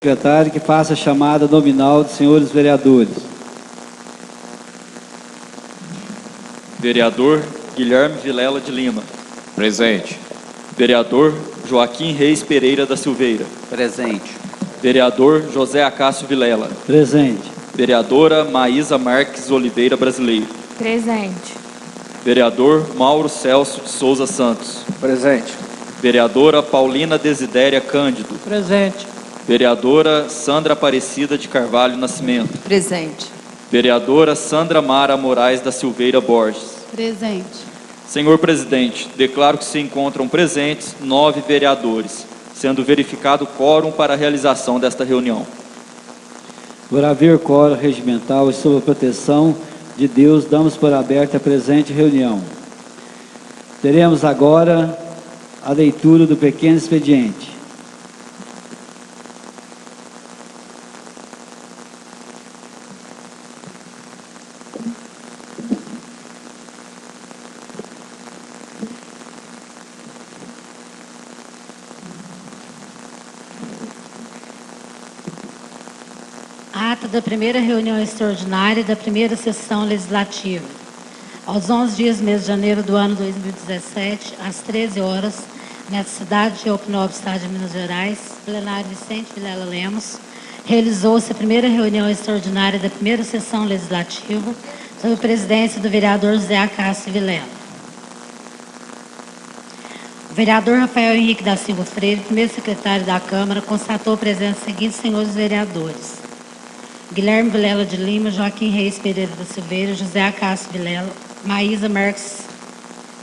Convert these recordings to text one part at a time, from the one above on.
Secretário, que faça a chamada nominal dos senhores vereadores. Vereador Guilherme Vilela de Lima. Presente. Vereador Joaquim Reis Pereira da Silveira. Presente. Vereador José Acácio Vilela. Presente. Vereadora Maísa Marques Oliveira Brasileiro. Presente. Vereador Mauro Celso de Souza Santos. Presente. Vereadora Paulina Desidéria Cândido. Presente. Vereadora Sandra Aparecida de Carvalho Nascimento. Presente. Vereadora Sandra Mara Moraes da Silveira Borges. Presente. Senhor presidente, declaro que se encontram presentes 9 vereadores, sendo verificado o quórum para a realização desta reunião. Por haver quórum regimental e sob a proteção de Deus, damos por aberta a presente reunião. Teremos agora a leitura do pequeno expediente. Ata da primeira reunião extraordinária da primeira sessão legislativa. Aos 11 dias do mês de janeiro do ano 2017, às 13 horas, na cidade de Alpinópolis, estado de Minas Gerais, plenário Vicente Vilela Lemos, realizou-se a primeira reunião extraordinária da primeira sessão legislativa, sob a presidência do vereador José Acácio Vilela. O vereador Rafael Henrique da Silva Freire, primeiro secretário da Câmara, constatou a presença dos seguintes senhores vereadores: Guilherme Vilela de Lima, Joaquim Reis Pereira da Silveira, José Acácio Vilela, Maísa Marques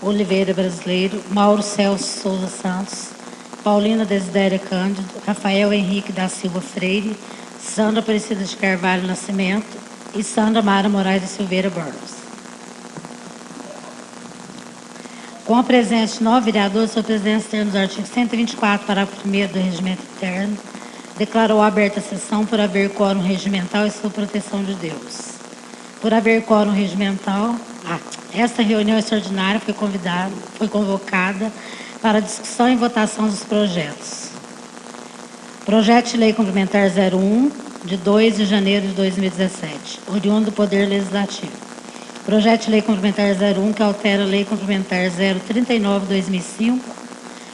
Oliveira Brasileiro, Mauro Celso Souza Santos, Paulina Desidéria Cândido, Rafael Henrique da Silva Freire, Sandra Aparecida de Carvalho Nascimento e Sandra Mara Moraes da Silveira Borges. Com a presença de 9 vereadores, sob a presença termos do artigo 124, parágrafo 1º do Regimento Interno, declarou aberta a sessão por haver quórum regimental e sob proteção de Deus. Por haver quórum regimental, esta reunião extraordinária foi convocada para discussão e votação dos projetos. Projeto de Lei Complementar 01, de 2 de janeiro de 2017, oriundo do Poder Legislativo. Projeto de Lei Complementar 01, que altera a Lei Complementar 039/2005,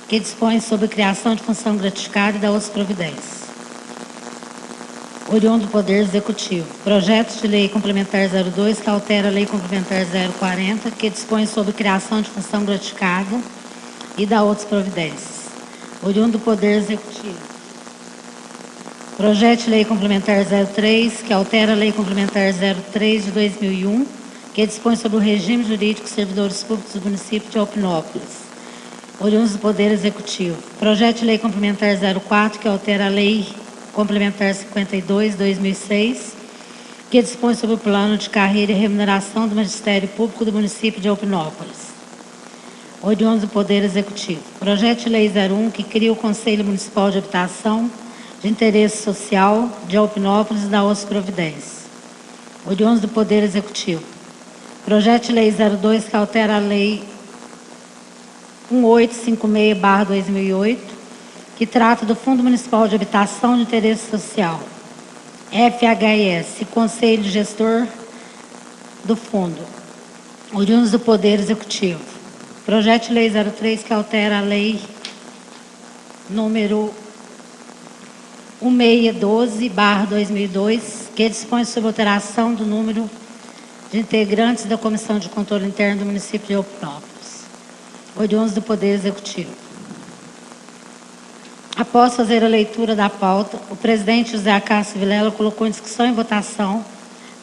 que dispõe sobre a criação de função gratificada e da outras providências, oriundo do Poder Executivo. Projeto de Lei Complementar 02, que altera a Lei Complementar 040, que dispõe sobre a criação de função gratificada e da outras providências, oriundo do Poder Executivo. Projeto de Lei Complementar 03, que altera a Lei Complementar 03 de 2001, que dispõe sobre o regime jurídico dos servidores públicos do município de Alpinópolis, oriundos do Poder Executivo. Projeto de Lei Complementar 04, que altera a Lei Complementar 52 de 2006, que dispõe sobre o plano de carreira e remuneração do Ministério Público do município de Alpinópolis, oriundos do Poder Executivo. Projeto de Lei 01, que cria o Conselho Municipal de Habitação de Interesse Social de Alpinópolis e da outras providências, oriundos do Poder Executivo. Projeto de Lei 02, que altera a Lei 1856/2008, que trata do Fundo Municipal de Habitação de Interesse Social, FHIS, Conselho Gestor do Fundo, oriundos do Poder Executivo. Projeto de Lei 03, que altera a Lei número 1612/2002, que dispõe sobre a alteração do número de integrantes da Comissão de Controle Interno do município de Alpinópolis, oriundos do Poder Executivo. Após fazer a leitura da pauta, o presidente José Acácio Vilela colocou em discussão e votação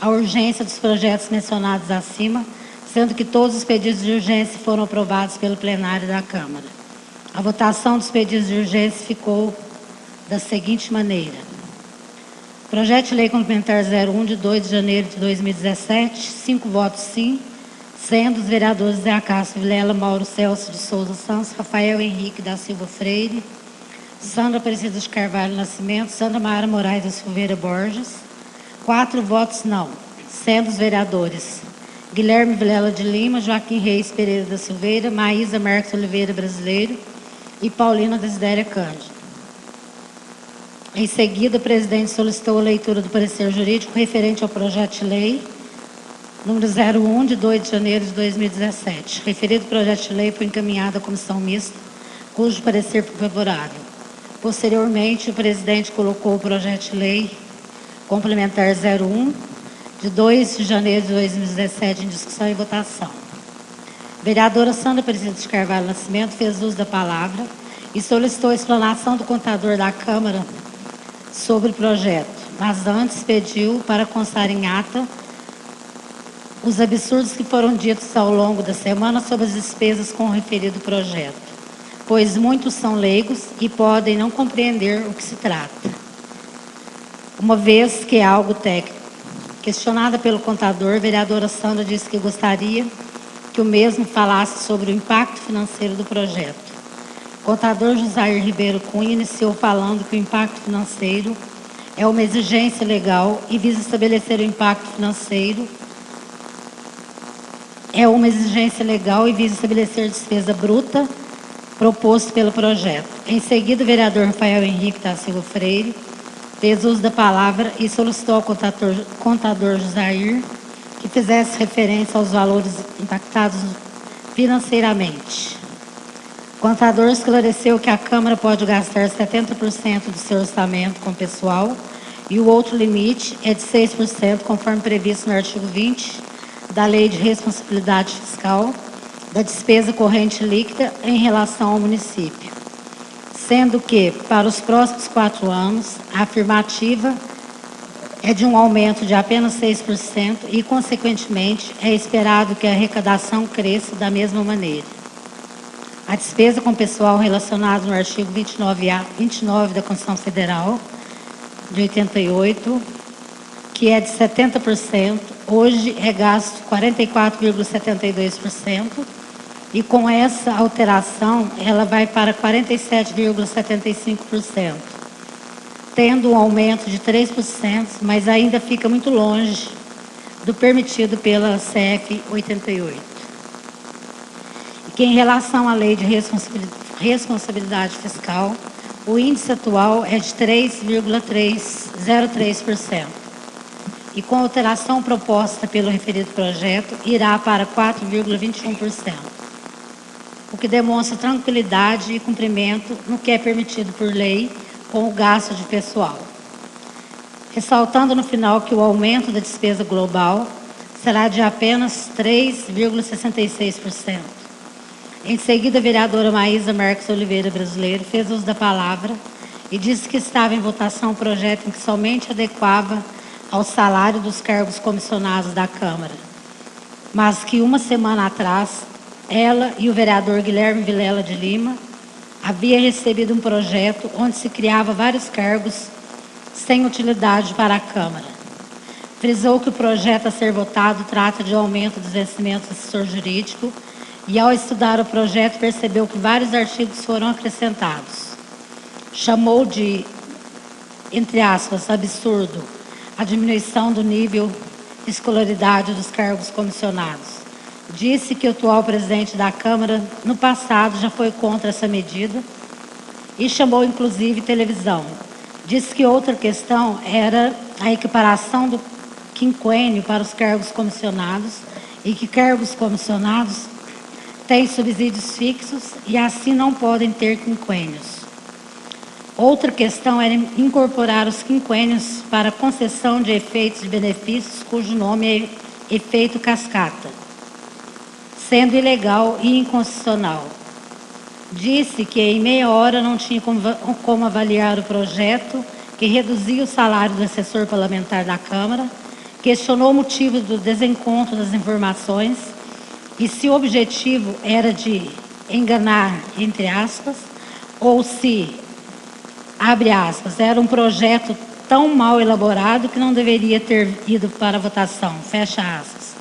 a urgência dos projetos mencionados acima, sendo que todos os pedidos de urgência foram aprovados pelo plenário da Câmara. A votação dos pedidos de urgência ficou da seguinte maneira: Projeto de Lei Complementar 01, de 2 de janeiro de 2017, 5 votos sim, sendo os vereadores José Acácio Vilela, Mauro Celso de Souza Santos, Rafael Henrique da Silva Freire, Sandra Aparecida de Carvalho Nascimento, Sandra Mara Moraes da Silveira Borges. 4 votos não, sendo os vereadores Guilherme Vilela de Lima, Joaquim Reis Pereira da Silveira, Maísa Marques Oliveira Brasileiro e Paulina Desidéria Cândido. Em seguida, o presidente solicitou a leitura do parecer jurídico referente ao projeto de lei número 01, de 2 de janeiro de 2017. Referido projeto de lei foi encaminhado à comissão mista, cujo parecer foi favorável. Posteriormente, o presidente colocou o projeto de lei complementar 01, de 2 de janeiro de 2017, em discussão e votação. A vereadora Sandra Aparecida de Carvalho Nascimento fez uso da palavra e solicitou a explanação do contador da Câmara sobre o projeto, mas antes pediu para constar em ata os absurdos que foram ditos ao longo da semana sobre as despesas com o referido projeto, pois muitos são leigos e podem não compreender o que se trata, uma vez que é algo técnico. Questionada pelo contador, a vereadora Sandra disse que gostaria que o mesmo falasse sobre o impacto financeiro do projeto. O contador Josair Ribeiro Cunha iniciou falando que o impacto financeiro é uma exigência legal e visa estabelecer o impacto financeiro. É uma exigência legal e visa estabelecer despesa bruta proposto pelo projeto. Em seguida, o vereador Rafael Henrique da Silva Freire fez uso da palavra e solicitou ao contador Josair que fizesse referência aos valores impactados financeiramente. O contador esclareceu que a Câmara pode gastar 70% do seu orçamento com pessoal e o outro limite é de 6%, conforme previsto no artigo 20 da Lei de Responsabilidade Fiscal da Despesa Corrente Líquida em relação ao município, sendo que, para os próximos 4 anos, a afirmativa é de um aumento de apenas 6% e, consequentemente, é esperado que a arrecadação cresça da mesma maneira. A despesa com pessoal relacionada no artigo 29 da Constituição Federal de 88, que é de 70%, hoje é gasto 44,72%, e com essa alteração ela vai para 47,75%, tendo um aumento de 3%, mas ainda fica muito longe do permitido pela CF 88. E que em relação à lei de responsabilidade fiscal, o índice atual é de 3,03%. E com a alteração proposta pelo referido projeto, irá para 4,21%, o que demonstra tranquilidade e cumprimento no que é permitido por lei com o gasto de pessoal. Ressaltando no final que o aumento da despesa global será de apenas 3,66%. Em seguida, a vereadora Maísa Marques Oliveira Brasileiro fez uso da palavra e disse que estava em votação um projeto em que somente adequava ao salário dos cargos comissionados da Câmara, mas que uma semana atrás, ela e o vereador Guilherme Vilela de Lima havia recebido um projeto onde se criava vários cargos sem utilidade para a Câmara. Frisou que o projeto a ser votado trata de aumento dos vencimentos do assessor jurídico e, ao estudar o projeto, percebeu que vários artigos foram acrescentados. Chamou de, entre aspas, absurdo a diminuição do nível de escolaridade dos cargos comissionados. Disse que o atual presidente da Câmara, no passado, já foi contra essa medida e chamou, inclusive, televisão. Disse que outra questão era a equiparação do quinquênio para os cargos comissionados e que cargos comissionados têm subsídios fixos e, assim, não podem ter quinquênios. Outra questão era incorporar os quinquênios para concessão de efeitos de benefícios cujo nome é efeito cascata, sendo ilegal e inconstitucional. Disse que em meia hora não tinha como avaliar o projeto que reduzia o salário do assessor parlamentar da Câmara, questionou o motivo do desencontro das informações e se o objetivo era de enganar, entre aspas, ou se, abre aspas, era um projeto tão mal elaborado que não deveria ter ido para votação, fecha aspas.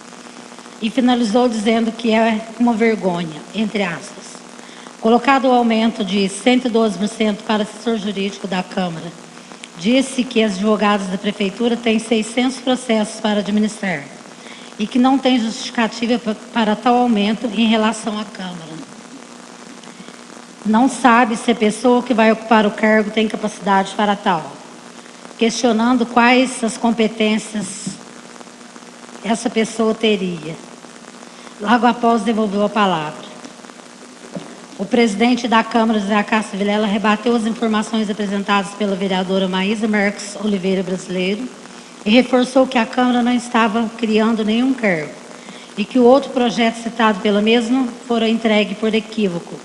E finalizou dizendo que é uma vergonha, entre aspas. Colocado o aumento de 112% para assessor jurídico da Câmara, disse que as advogadas da Prefeitura têm 600 processos para administrar e que não tem justificativa para tal aumento em relação à Câmara. Não sabe se a pessoa que vai ocupar o cargo tem capacidade para tal. questionando quais as competências essa pessoa teria. Logo após, devolveu a palavra. O presidente da Câmara, José Acácio Vilela, rebateu as informações apresentadas pela vereadora Maísa Marques Oliveira Brasileiro e reforçou que a Câmara não estava criando nenhum cargo e que o outro projeto citado pela mesma fora entregue por equívoco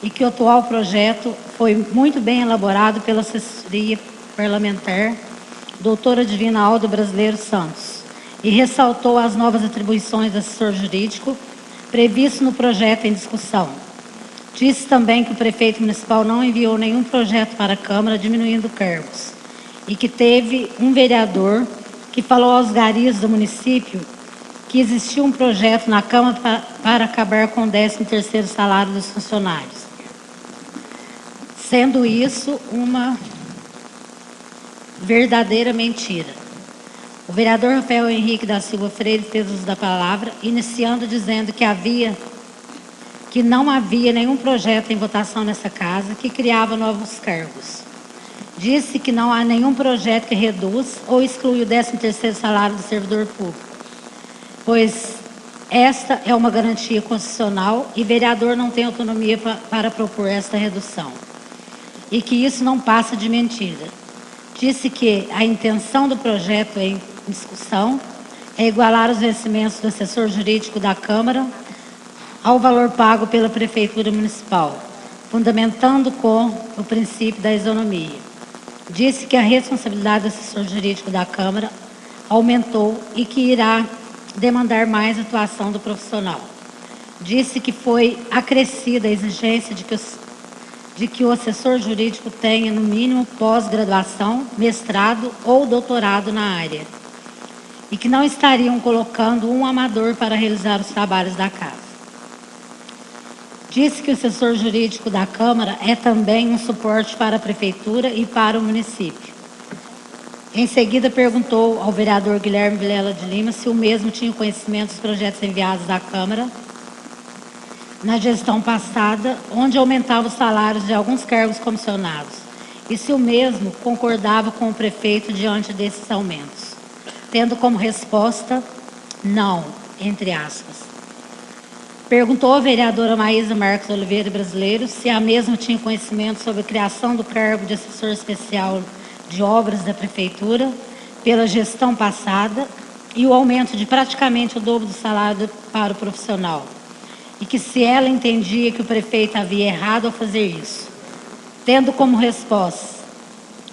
e que o atual projeto foi muito bem elaborado pela assessoria parlamentar doutora Divina Aldo Brasileiro Santos e ressaltou as novas atribuições do assessor jurídico previsto no projeto em discussão. Disse também que o prefeito municipal não enviou nenhum projeto para a Câmara diminuindo cargos e que teve um vereador que falou aos garis do município que existia um projeto na Câmara para acabar com o 13º salário dos funcionários. Sendo isso uma verdadeira mentira. O vereador Rafael Henrique da Silva Freire fez uso da palavra, iniciando dizendo que não havia nenhum projeto em votação nessa casa que criava novos cargos. Disse que não há nenhum projeto que reduz ou exclui o 13º salário do servidor público, pois esta é uma garantia constitucional e vereador não tem autonomia para propor esta redução. E que isso não passa de mentira. Disse que a intenção do projeto em discussão é igualar os vencimentos do assessor jurídico da Câmara ao valor pago pela Prefeitura Municipal, fundamentando com o princípio da isonomia. Disse que a responsabilidade do assessor jurídico da Câmara aumentou e que irá demandar mais atuação do profissional. Disse que foi acrescida a exigência de que o assessor jurídico tenha, no mínimo, pós-graduação, mestrado ou doutorado na área, e que não estariam colocando um amador para realizar os trabalhos da casa. Disse que o assessor jurídico da Câmara é também um suporte para a Prefeitura e para o município. Em seguida, perguntou ao vereador Guilherme Vilela de Lima se o mesmo tinha conhecimento dos projetos enviados da Câmara na gestão passada, onde aumentava os salários de alguns cargos comissionados, e se o mesmo concordava com o prefeito diante desses aumentos, tendo como resposta, não, entre aspas. Perguntou à vereadora Maísa Marques Oliveira Brasileiro se a mesma tinha conhecimento sobre a criação do cargo de assessor especial de obras da Prefeitura pela gestão passada e o aumento de praticamente o dobro do salário para o profissional. E que se ela entendia que o prefeito havia errado ao fazer isso, tendo como resposta,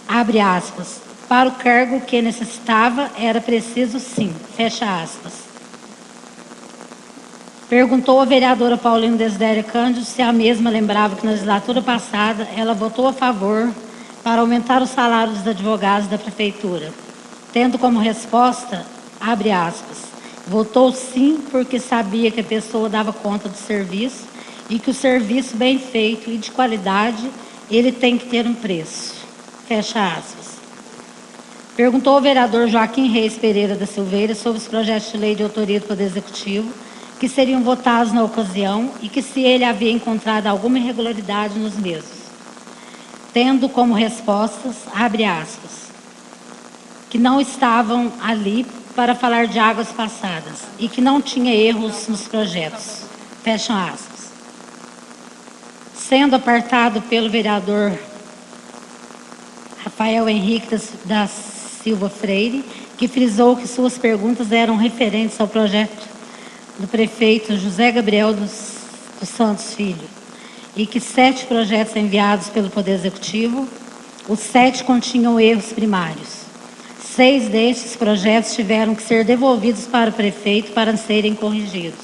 abre aspas, para o cargo que necessitava era preciso sim, fecha aspas. Perguntou à vereadora Paulina Desidéria Cândido se a mesma lembrava que na legislatura passada ela votou a favor para aumentar os salários dos advogados da Prefeitura, tendo como resposta, abre aspas, votou sim porque sabia que a pessoa dava conta do serviço e que o serviço bem feito e de qualidade, ele tem que ter um preço. Fecha aspas. Perguntou ao vereador Joaquim Reis Pereira da Silveira sobre os projetos de lei de autoria do Poder Executivo que seriam votados na ocasião e que se ele havia encontrado alguma irregularidade nos mesmos. Tendo como respostas, abre aspas, que não estavam ali para falar de águas passadas e que não tinha erros nos projetos. Fecham aspas. Sendo apartado pelo vereador Rafael Henrique da Silva Freire, que frisou que suas perguntas eram referentes ao projeto do prefeito José Gabriel dos Santos Filho, e que 7 projetos enviados pelo Poder Executivo, os 7 continham erros primários. 6 destes projetos tiveram que ser devolvidos para o prefeito para serem corrigidos.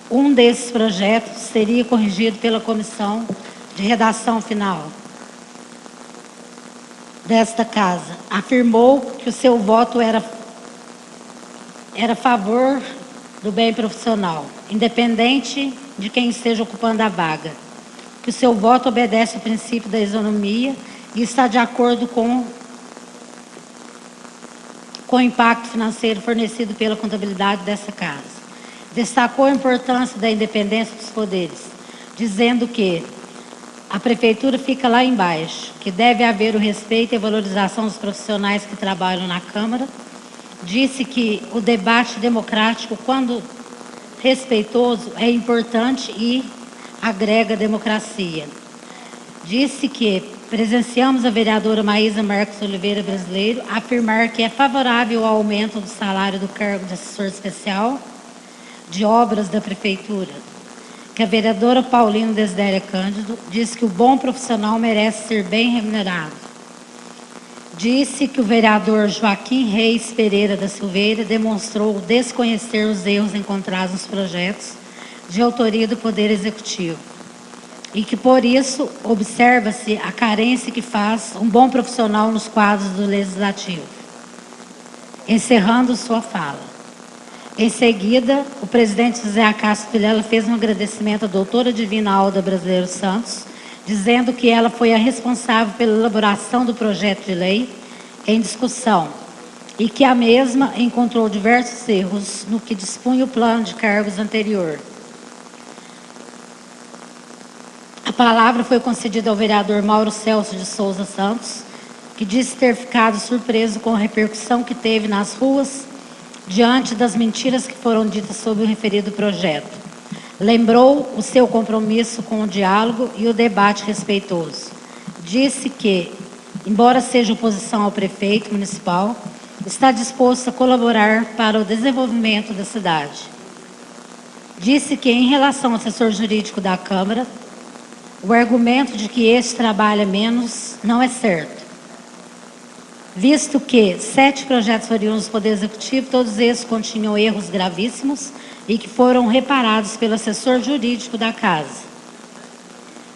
Um desses projetos seria corrigido pela comissão de redação final desta casa. Afirmou que o seu voto era a favor do bem profissional, independente de quem esteja ocupando a vaga. Que o seu voto obedece ao princípio da isonomia e está de acordo com o impacto financeiro fornecido pela contabilidade dessa casa. Destacou a importância da independência dos poderes, dizendo que a prefeitura fica lá embaixo, que deve haver o respeito e valorização dos profissionais que trabalham na Câmara. Disse que o debate democrático, quando respeitoso, é importante e agrega democracia. Disse que presenciamos a vereadora Maísa Marques Oliveira Brasileiro afirmar que é favorável ao aumento do salário do cargo de assessor especial de obras da Prefeitura. Que a vereadora Paulina Desidéria Cândido disse que o bom profissional merece ser bem remunerado. Disse que o vereador Joaquim Reis Pereira da Silveira demonstrou desconhecer os erros encontrados nos projetos de autoria do Poder Executivo e que, por isso, observa-se a carência que faz um bom profissional nos quadros do Legislativo. Encerrando sua fala. Em seguida, o presidente José Acácio Vilela fez um agradecimento à doutora Divina Alda Brasileiro Santos, dizendo que ela foi a responsável pela elaboração do projeto de lei em discussão e que a mesma encontrou diversos erros no que dispunha o plano de cargos anterior. A palavra foi concedida ao vereador Mauro Celso de Souza Santos, que disse ter ficado surpreso com a repercussão que teve nas ruas diante das mentiras que foram ditas sobre o referido projeto. Lembrou o seu compromisso com o diálogo e o debate respeitoso. Disse que, embora seja oposição ao prefeito municipal, está disposto a colaborar para o desenvolvimento da cidade. Disse que, em relação ao assessor jurídico da Câmara, o argumento de que este trabalha menos não é certo, visto que 7 projetos oriundos do Poder Executivo, todos esses continham erros gravíssimos e que foram reparados pelo assessor jurídico da Casa.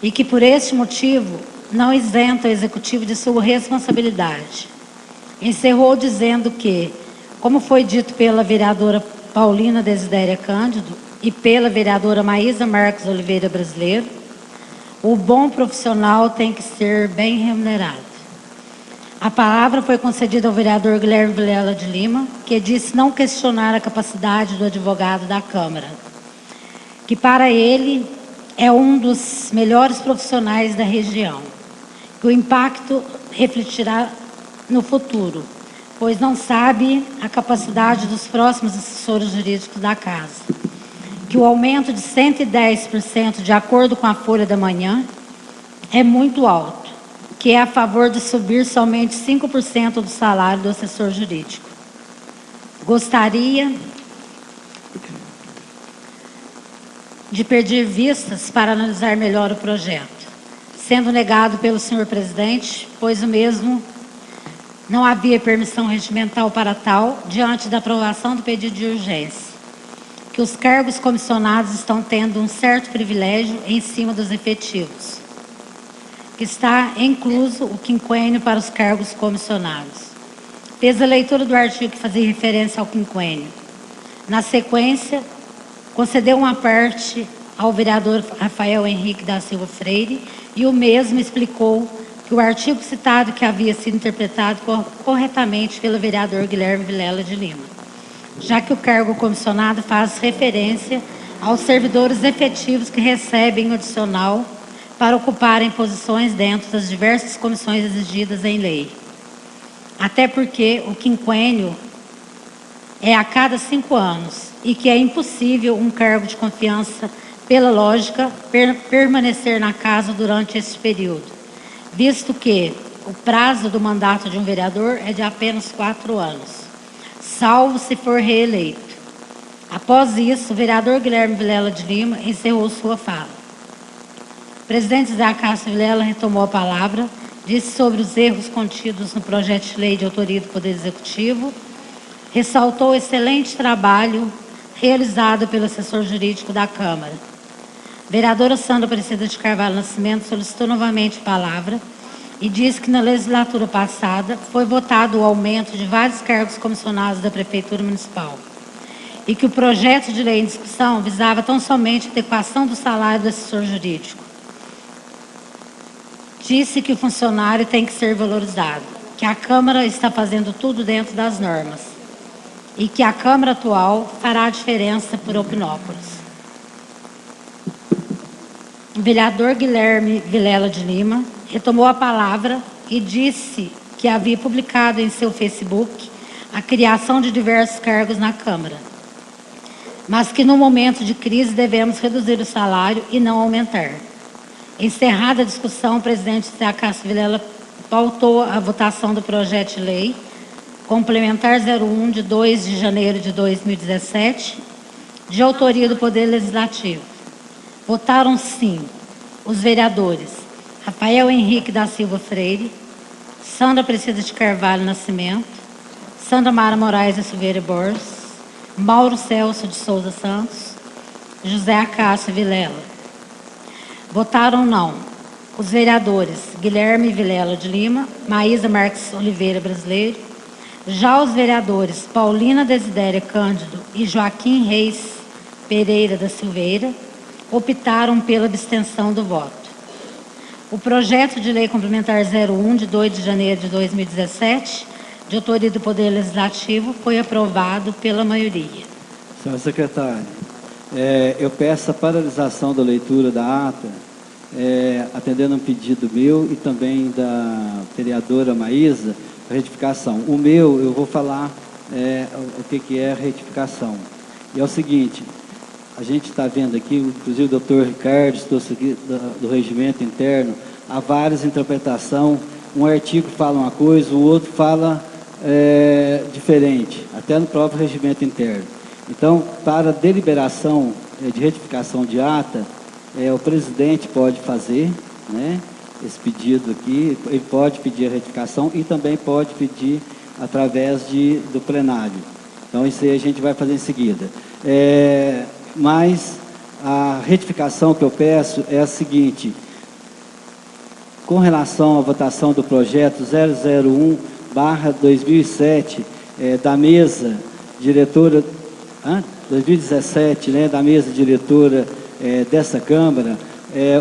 E que, por este motivo, não isenta o Executivo de sua responsabilidade. Encerrou dizendo que, como foi dito pela vereadora Paulina Desidéria Cândido e pela vereadora Maísa Marques Oliveira Brasileiro, o bom profissional tem que ser bem remunerado. A palavra foi concedida ao vereador Guilherme Vilela de Lima, que disse não questionar a capacidade do advogado da Câmara, que para ele é um dos melhores profissionais da região, que o impacto refletirá no futuro, pois não sabe a capacidade dos próximos assessores jurídicos da Casa, que o aumento de 110%, de acordo com a Folha da Manhã, é muito alto, que é a favor de subir somente 5% do salário do assessor jurídico. Gostaria de pedir vistas para analisar melhor o projeto, sendo negado pelo senhor presidente, pois o mesmo não havia permissão regimental para tal, diante da aprovação do pedido de urgência, que os cargos comissionados estão tendo um certo privilégio em cima dos efetivos, que está incluso o quinquênio para os cargos comissionados. Fez a leitura do artigo que fazia referência ao quinquênio. Na sequência, concedeu uma parte ao vereador Rafael Henrique da Silva Freire e o mesmo explicou que o artigo citado que havia sido interpretado corretamente pelo vereador Guilherme Vilela de Lima, já que o cargo comissionado faz referência aos servidores efetivos que recebem o adicional para ocuparem posições dentro das diversas comissões exigidas em lei. Até porque o quinquênio é a cada 5 anos e que é impossível um cargo de confiança, pela lógica, permanecer na casa durante esse período, visto que o prazo do mandato de um vereador é de apenas 4 anos, salvo se for reeleito. Após isso, o vereador Guilherme Vilela de Lima encerrou sua fala. O presidente José Acácio Vilela retomou a palavra, disse sobre os erros contidos no projeto de lei de autoria do Poder Executivo, ressaltou o excelente trabalho realizado pelo assessor jurídico da Câmara. A vereadora Sandra Aparecida de Carvalho Nascimento solicitou novamente a palavra e disse que na legislatura passada foi votado o aumento de vários cargos comissionados da Prefeitura Municipal e que o projeto de lei em discussão visava tão somente a adequação do salário do assessor jurídico. Disse que o funcionário tem que ser valorizado, que a Câmara está fazendo tudo dentro das normas e que a Câmara atual fará a diferença por Opinópolis. O vereador Guilherme Vilela de Lima retomou a palavra e disse que havia publicado em seu Facebook a criação de diversos cargos na Câmara, mas que no momento de crise devemos reduzir o salário e não aumentar. Encerrada a discussão, o presidente José Acácio Vilela pautou a votação do projeto de lei complementar 01 de 2 de janeiro de 2017, de autoria do Poder Legislativo. Votaram sim os vereadores Rafael Henrique da Silva Freire, Sandra Precisa de Carvalho Nascimento, Sandra Mara Moraes de Silveira Borges, Mauro Celso de Souza Santos, José Acácio Vilela. Votaram não os vereadores Guilherme Vilela de Lima, Maísa Marques Oliveira Brasileiro. Já os vereadores Paulina Desidéria Cândido e Joaquim Reis Pereira da Silveira optaram pela abstenção do voto. O projeto de lei complementar 01 de 2 de janeiro de 2017, de autoria do Poder Legislativo, foi aprovado pela maioria. Senhor secretário, eu peço a paralisação da leitura da ata, atendendo um pedido meu e também da vereadora Maísa, para retificação. O meu, eu vou falar o que é retificação. E é o seguinte, a gente está vendo aqui, inclusive o doutor Ricardo trouxe aqui do regimento interno, há várias interpretações, um artigo fala uma coisa, o outro fala diferente, até no próprio regimento interno. Então, para deliberação de retificação de ata, o presidente pode fazer, né, esse pedido aqui, ele pode pedir a retificação e também pode pedir através do plenário. Então, isso aí a gente vai fazer em seguida. Mas a retificação que eu peço é a seguinte: com relação à votação do projeto 001/2007, da mesa diretora, 2017, né, da mesa diretora dessa Câmara,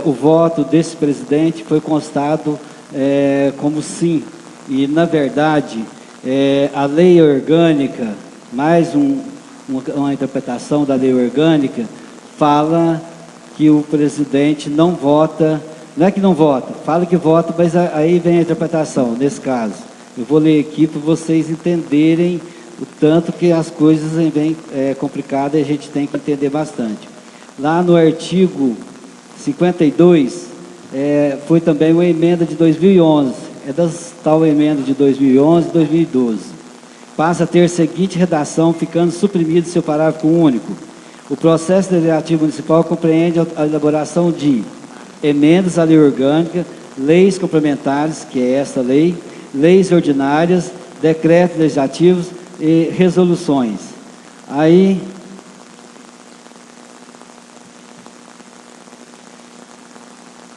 o voto desse presidente foi constado como sim. E, na verdade, a lei orgânica, mais uma interpretação da lei orgânica, fala que o presidente não vota, não é que não vota, fala que vota, mas aí vem a interpretação, nesse caso. Eu vou ler aqui para vocês entenderem o tanto que as coisas vêm complicadas e a gente tem que entender bastante. Lá no artigo 52, foi também uma emenda de 2011, das tal emenda de 2011 e 2012. Passa a ter a seguinte redação, ficando suprimido seu parágrafo único. O processo legislativo municipal compreende a elaboração de emendas à lei orgânica, leis complementares, que é essa lei, leis ordinárias, decretos legislativos e resoluções. Aí,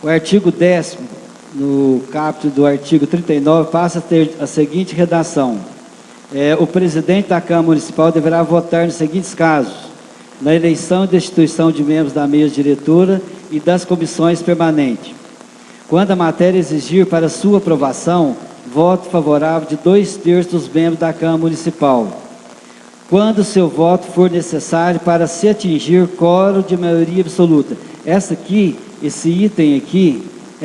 o artigo 10º, no capítulo do artigo 39, passa a ter a seguinte redação. O presidente da Câmara Municipal deverá votar nos seguintes casos: na eleição e destituição de membros da mesa diretora e das comissões permanentes. Quando a matéria exigir para sua aprovação, voto favorável de 2/3 dos membros da Câmara Municipal. Quando seu voto for necessário para se atingir quórum de maioria absoluta. Esse item aqui,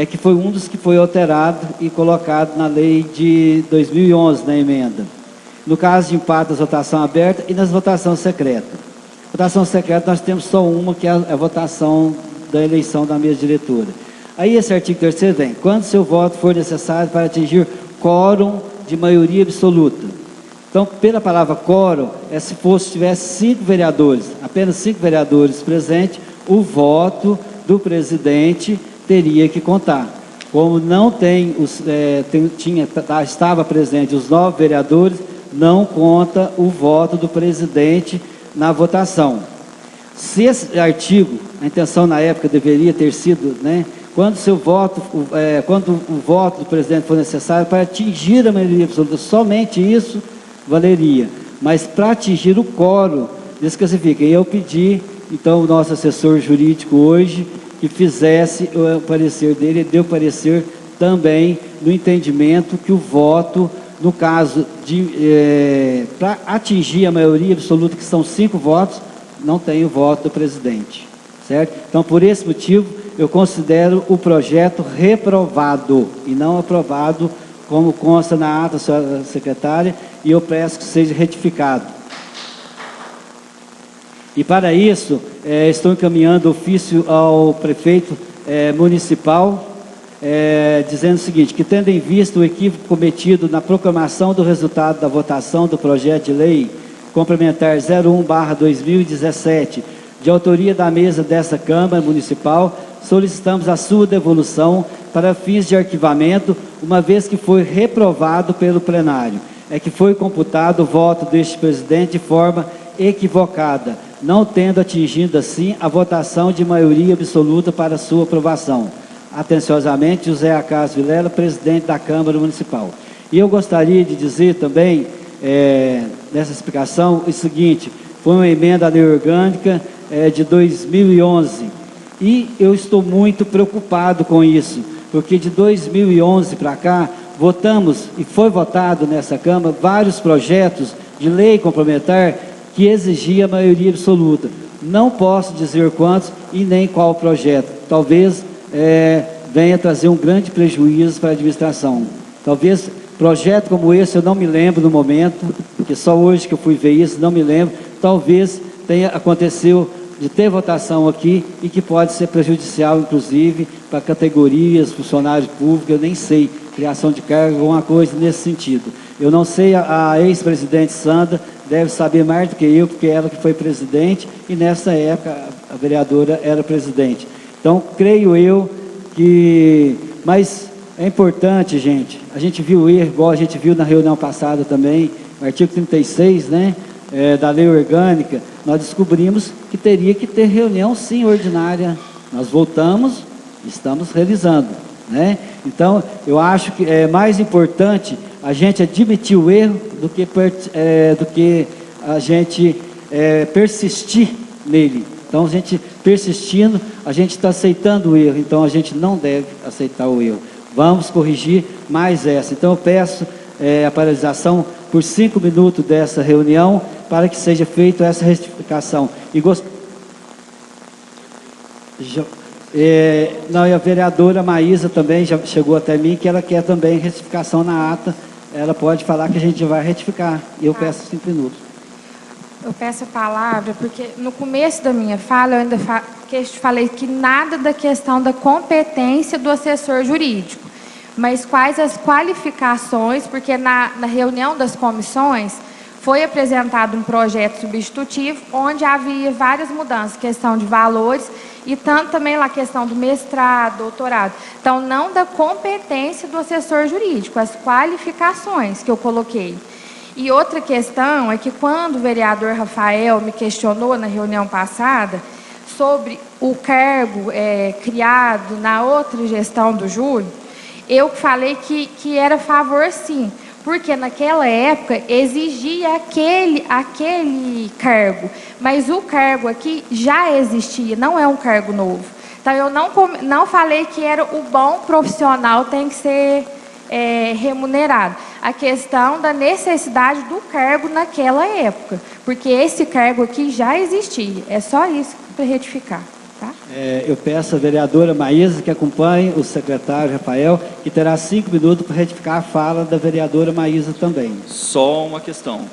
que foi um dos que foi alterado e colocado na lei de 2011, na emenda. No caso de empate, nas votações abertas e nas votações secretas. Votação secreta, nós temos só uma, que é a votação da eleição da mesa diretora. Aí esse artigo 3º vem: quando seu voto for necessário para atingir quórum de maioria absoluta. Então, pela palavra quórum, se tivesse 5 vereadores, apenas 5 vereadores presentes, o voto do presidente teria que contar. Como não tem, estava presente os 9 vereadores, não conta o voto do presidente na votação. Se esse artigo, a intenção na época deveria ter sido, né, quando o voto do presidente for necessário para atingir a maioria absoluta, somente isso valeria. Mas para atingir o quórum, desclassifica. E eu pedi, então, o nosso assessor jurídico hoje, que fizesse o parecer dele, deu parecer também no entendimento que o voto, no caso de para atingir a maioria absoluta, que são 5 votos, não tem o voto do presidente, certo? Então, por esse motivo, eu considero o projeto reprovado e não aprovado, como consta na ata, senhora secretária, e eu peço que seja retificado. E para isso, estou encaminhando ofício ao prefeito municipal, dizendo o seguinte, que tendo em vista o equívoco cometido na proclamação do resultado da votação do projeto de lei complementar 01/2017, de autoria da mesa dessa Câmara Municipal, solicitamos a sua devolução para fins de arquivamento, uma vez que foi reprovado pelo plenário. É que foi computado o voto deste presidente de forma equivocada, não tendo atingido assim a votação de maioria absoluta para sua aprovação. Atenciosamente, José Acácio Vilela, presidente da Câmara Municipal. E eu gostaria de dizer também, nessa explicação, o seguinte, foi uma emenda à lei orgânica de 2011, e eu estou muito preocupado com isso, porque de 2011 para cá, votamos, e foi votado nessa Câmara, vários projetos de lei complementar que exigia maioria absoluta. Não posso dizer quantos e nem qual projeto. Talvez venha trazer um grande prejuízo para a administração. Talvez projeto como esse eu não me lembro no momento, porque só hoje que eu fui ver isso, não me lembro. Talvez aconteceu de ter votação aqui e que pode ser prejudicial, inclusive, para categorias, funcionários públicos, eu nem sei, criação de cargo, alguma coisa nesse sentido. Eu não sei, a ex-presidente Sandra deve saber mais do que eu, porque ela que foi presidente, e nessa época a vereadora era presidente. Então, creio eu que... Mas é importante, gente, a gente viu o erro, igual a gente viu na reunião passada também, o artigo 36, né, da lei orgânica, nós descobrimos que teria que ter reunião, sim, ordinária. Nós voltamos, estamos realizando, né? Então, eu acho que é mais importante a gente admitir o erro do que a gente persistir nele. Então, a gente persistindo, a gente está aceitando o erro. Então, a gente não deve aceitar o erro. Vamos corrigir mais essa. Então, eu peço a paralisação por 5 minutos dessa reunião para que seja feita essa retificação. Não, e a vereadora Maísa também já chegou até mim, que ela quer também retificação na ata. Ela pode falar que a gente vai retificar. E eu peço 5 minutos. Eu peço a palavra porque no começo da minha fala eu ainda falei que nada da questão da competência do assessor jurídico, mas quais as qualificações, porque na reunião das comissões foi apresentado um projeto substitutivo onde havia várias mudanças, questão de valores e tanto também lá a questão do mestrado, doutorado. Então, não da competência do assessor jurídico, as qualificações que eu coloquei. E outra questão é que quando o vereador Rafael me questionou na reunião passada sobre o cargo criado na outra gestão do Júlio, eu falei que era a favor sim, porque naquela época exigia aquele cargo, mas o cargo aqui já existia, não é um cargo novo. Então eu não falei que era o bom profissional tem que ser remunerado. A questão da necessidade do cargo naquela época, porque esse cargo aqui já existia. É só isso para retificar. Tá? Eu peço à vereadora Maísa que acompanhe o secretário Rafael, que terá 5 minutos para retificar a fala da vereadora Maísa também. Só uma questão.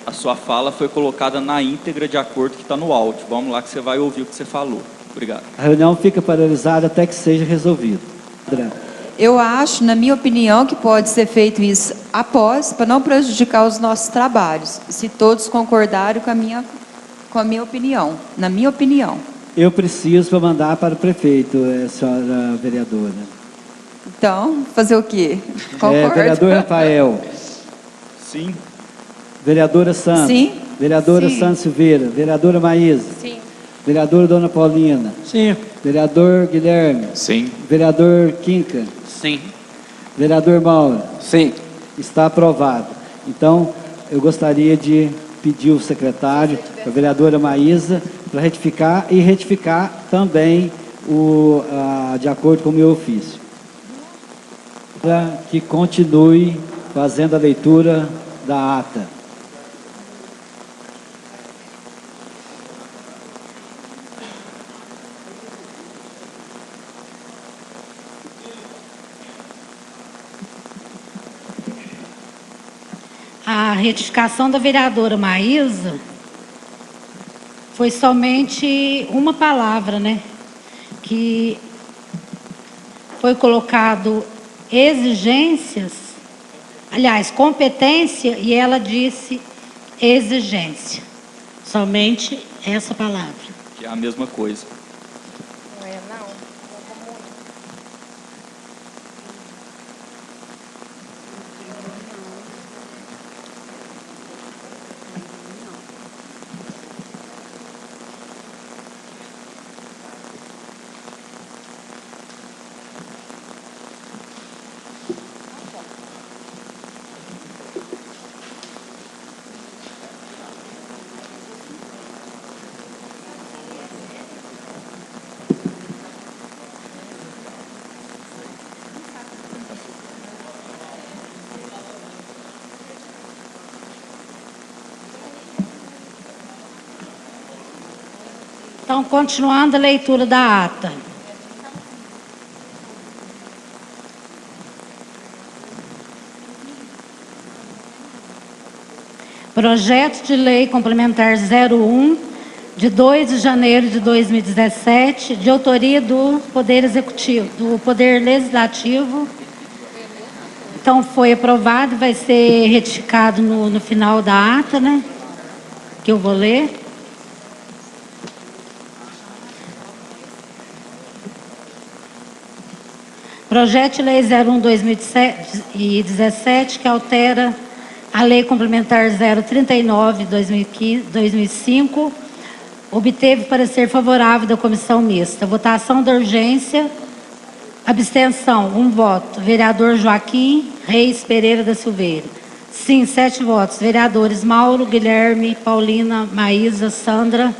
A sua fala foi colocada na íntegra de acordo que está no áudio. Vamos lá que você vai ouvir o que você falou. Obrigado. A reunião fica paralisada até que seja resolvido. Eu acho, na minha opinião, que pode ser feito isso após, para não prejudicar os nossos trabalhos, se todos concordarem com a minha opinião, na minha opinião. Eu preciso para mandar para o prefeito, senhora vereadora. Então, fazer o quê? Concordo. Vereador Rafael. Sim. Vereadora Santos. Sim. Vereadora Sim. Santos Silveira. Vereadora Maísa. Sim. Vereadora Dona Paulina. Sim. Vereador Guilherme. Sim. Vereador Quinca. Sim. Vereador Mauro. Sim. Está aprovado. Então, eu gostaria de pedir o secretário, a vereadora Maísa, para retificar e retificar também de acordo com o meu ofício. Para que continue fazendo a leitura da ata. A retificação da vereadora Maísa foi somente uma palavra, né? Que foi colocado exigências, aliás, competência, e ela disse exigência. Somente essa palavra. Que é a mesma coisa. Não é, não. Então, continuando a leitura da ata. Projeto de Lei Complementar 01, de 2 de janeiro de 2017, de autoria do Poder Executivo, do Poder Legislativo. Então, foi aprovado, vai ser retificado no final da ata, né? Que eu vou ler. Projeto de Lei 01/2017, que altera a Lei Complementar 039/2005, obteve parecer favorável da Comissão Mista. Votação da urgência. Abstenção, 1 voto. Vereador Joaquim Reis Pereira da Silveira. Sim, 7 votos. Vereadores Mauro, Guilherme, Paulina, Maísa, Sandra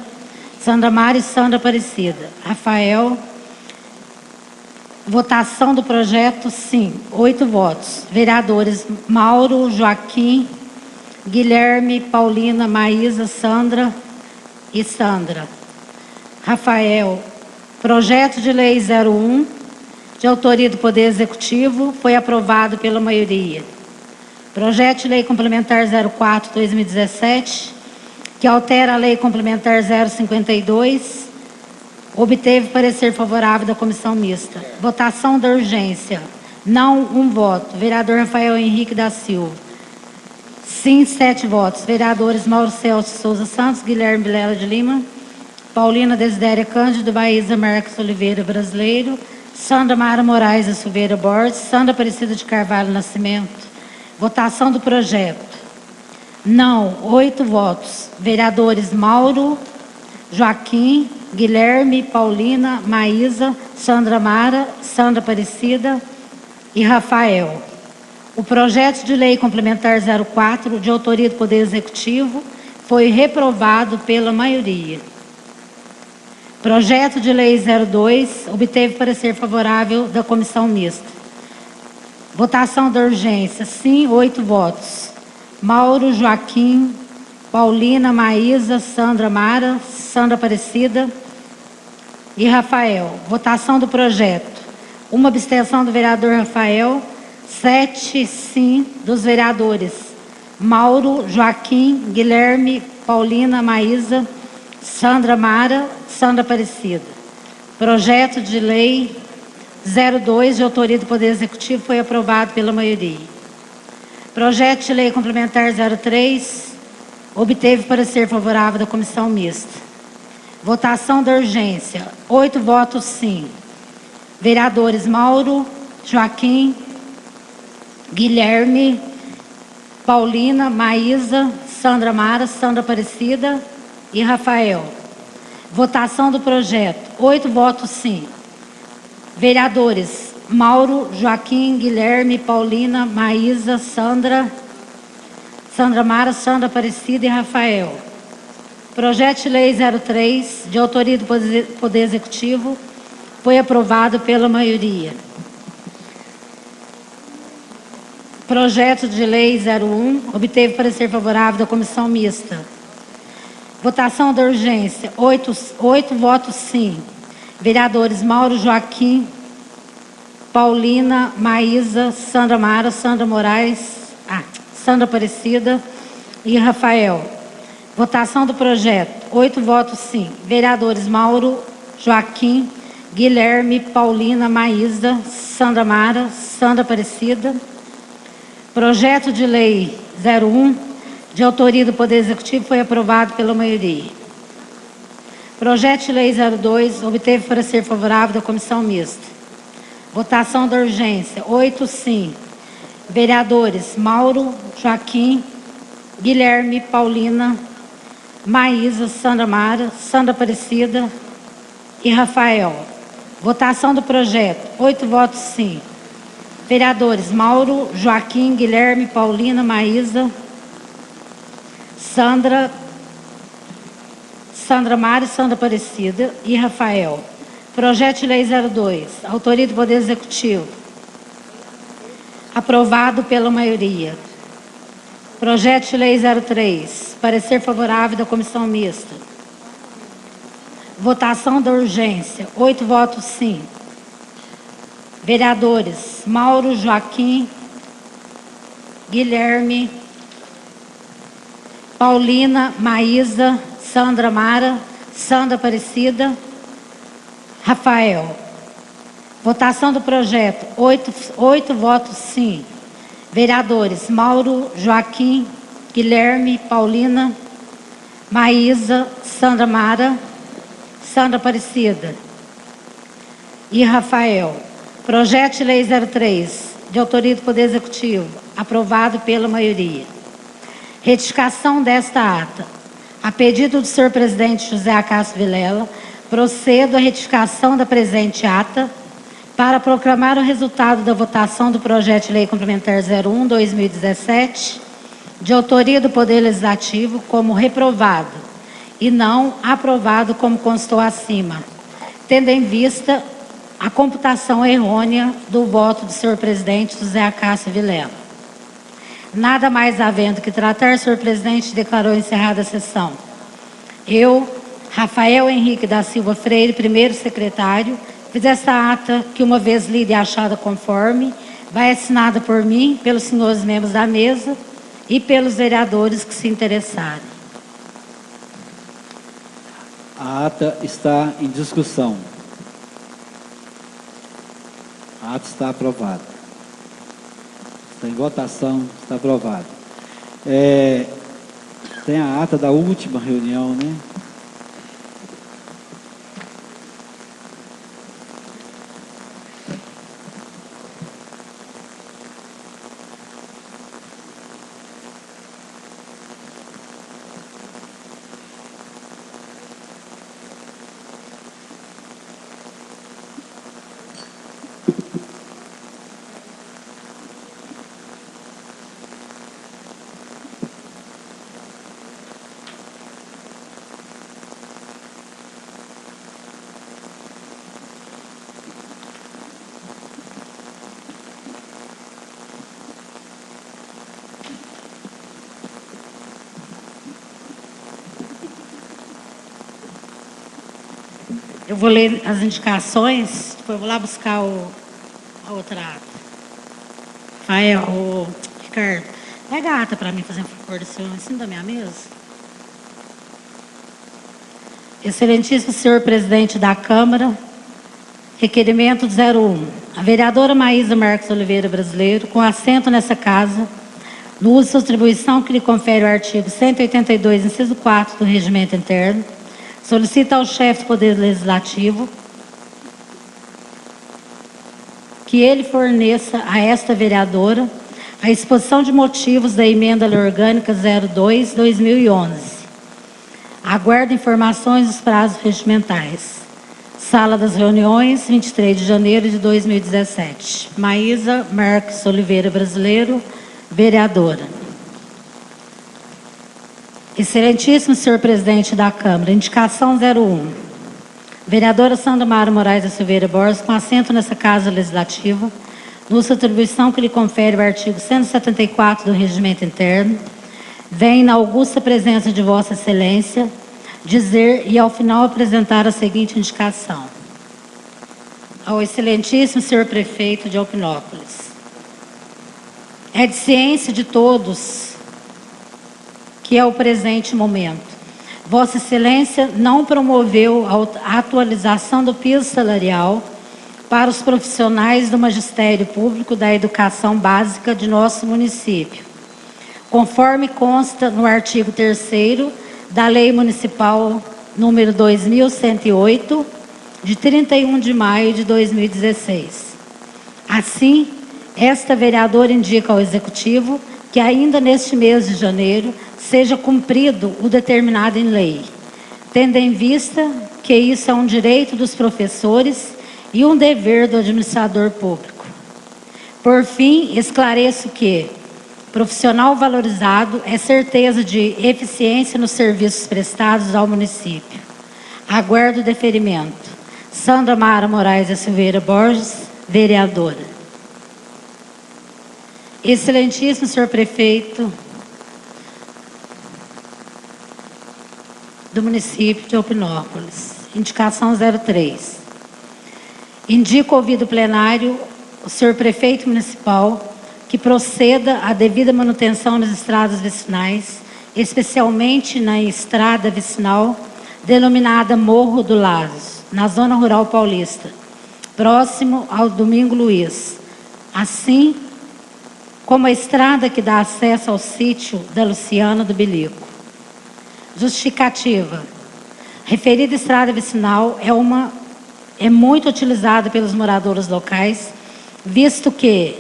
Mara e Sandra Aparecida. Rafael. Votação do projeto, sim, 8 votos. Vereadores Mauro, Joaquim, Guilherme, Paulina, Maísa, Sandra e Sandra. Rafael. Projeto de Lei 01, de autoria do Poder Executivo, foi aprovado pela maioria. Projeto de Lei Complementar 04/2017, que altera a Lei Complementar 052, obteve parecer favorável da Comissão Mista. Votação da urgência. Não, 1 voto. Vereador Rafael Henrique da Silva. Sim, 7 votos. Vereadores Mauro Celso Souza Santos, Guilherme Vilela de Lima, Paulina Desidéria Cândido, Maísa Marques Oliveira Brasileiro, Sandra Mara Moraes da Silveira Borges, Sandra Aparecida de Carvalho Nascimento. Votação do projeto. Não, 8 votos. Vereadores Mauro, Joaquim, Guilherme, Paulina, Maísa, Sandra Mara, Sandra Aparecida e Rafael. O projeto de lei complementar 04, de autoria do Poder Executivo, foi reprovado pela maioria. Projeto de lei 02, obteve parecer favorável da Comissão Mista. Votação da urgência, sim, 8 votos. Mauro, Joaquim, Paulina, Maísa, Sandra Mara, Sandra Aparecida e Rafael. Votação do projeto. Uma abstenção do vereador Rafael, 7 sim dos vereadores Mauro, Joaquim, Guilherme, Paulina, Maísa, Sandra Mara, Sandra Aparecida. Projeto de lei 02, de autoria do Poder Executivo, foi aprovado pela maioria. Projeto de lei complementar 03, obteve parecer favorável da Comissão Mista. Votação da urgência. 8 votos sim. Vereadores Mauro, Joaquim, Guilherme, Paulina, Maísa, Sandra Mara, Sandra Aparecida e Rafael. Votação do projeto. 8 votos sim. Vereadores Mauro, Joaquim, Guilherme, Paulina, Maísa, Sandra Mara, Sandra Aparecida e Rafael. Projeto de lei 03, de autoria do Poder Executivo, foi aprovado pela maioria. Projeto de lei 01, obteve parecer favorável da Comissão Mista. Votação da urgência, 8 votos sim. Vereadores Mauro, Joaquim, Paulina, Maísa, Sandra Mara, Sandra Aparecida e Rafael. Votação do projeto. 8 votos sim. Vereadores Mauro, Joaquim, Guilherme, Paulina, Maísa, Sandra Mara, Sandra Aparecida. Projeto de lei 01, de autoria do Poder Executivo, foi aprovado pela maioria. Projeto de lei 02 obteve parecer favorável da comissão mista. Votação da urgência. 8 sim. Vereadores Mauro, Joaquim, Guilherme, Paulina, Maísa, Sandra Mara, Sandra Aparecida e Rafael. Votação do projeto. 8 votos sim. Vereadores Mauro, Joaquim, Guilherme, Paulina, Maísa, Sandra Mara e Sandra Aparecida e Rafael. Projeto de lei 02, autoria do Poder Executivo. Aprovado pela maioria. Projeto de lei 03, parecer favorável da comissão mista. Votação da urgência. 8 votos sim. Vereadores Mauro, Joaquim, Guilherme, Paulina, Maísa, Sandra Mara, Sandra Aparecida, Rafael. Votação do projeto. 8 votos sim. Vereadores Mauro, Joaquim, Guilherme, Paulina, Maísa, Sandra Mara, Sandra Aparecida e Rafael. Projeto de lei 03, de autoria do Poder Executivo, aprovado pela maioria. Retificação desta ata. A pedido do senhor presidente José Acácio Vilela, procedo à retificação da presente ata para proclamar o resultado da votação do projeto de lei complementar 01/2017, de autoria do Poder Legislativo, como reprovado e não aprovado, como constou acima, tendo em vista a computação errônea do voto do senhor presidente José Acácio Vilela. Nada mais havendo que tratar, senhor presidente, declarou encerrada a sessão. Eu, Rafael Henrique da Silva Freire, primeiro secretário, fiz esta ata que, uma vez lida e achada conforme, vai assinada por mim, pelos senhores membros da mesa e pelos vereadores que se interessarem. A ata está em discussão. A ata está aprovada. Está em votação, está aprovado. Tem a ata da última reunião, né? Eu vou ler as indicações, depois eu vou lá buscar a outra ata. Rafael, Ricardo, pega a ata para mim, fazer um favor do senhor, em cima da minha mesa. Excelentíssimo senhor presidente da Câmara, requerimento 01. A vereadora Maísa Marques Oliveira Brasileiro, com assento nessa casa, no uso de sua atribuição que lhe confere o artigo 182, inciso 4 do Regimento Interno, solicita ao chefe do Poder Legislativo que ele forneça a esta vereadora a exposição de motivos da emenda à Lei Orgânica 02/2011. Aguardo informações dos prazos regimentais. Sala das Reuniões, 23 de janeiro de 2017. Maísa Marques Oliveira Brasileiro, vereadora. Excelentíssimo senhor presidente da Câmara, indicação 01. Vereadora Sandra Mara Moraes da Silveira Borges, com assento nessa Casa Legislativa, no sua atribuição que lhe confere o artigo 174 do Regimento Interno, vem, na augusta presença de Vossa Excelência, dizer e, ao final, apresentar a seguinte indicação. Ao excelentíssimo senhor prefeito de Alpinópolis. É de ciência de todos que é o presente momento. Vossa Excelência não promoveu a atualização do piso salarial para os profissionais do magistério público da educação básica de nosso município, conforme consta no artigo 3º da Lei Municipal número 2108, de 31 de maio de 2016. Assim, esta vereadora indica ao Executivo que ainda neste mês de janeiro seja cumprido o determinado em lei, tendo em vista que isso é um direito dos professores e um dever do administrador público. Por fim, esclareço que profissional valorizado é certeza de eficiência nos serviços prestados ao município. Aguardo o deferimento. Sandra Mara Moraes da Silveira Borges, vereadora. Excelentíssimo senhor prefeito do município de Opinópolis. Indicação 03. Indico ouvido plenário o senhor prefeito municipal que proceda à devida manutenção nas estradas vicinais, especialmente na estrada vicinal denominada Morro do Lazo, na zona rural paulista, próximo ao Domingo Luiz, assim como a estrada que dá acesso ao sítio da Luciana do Bilico. Justificativa. Referida estrada vicinal é muito utilizada pelos moradores locais, visto que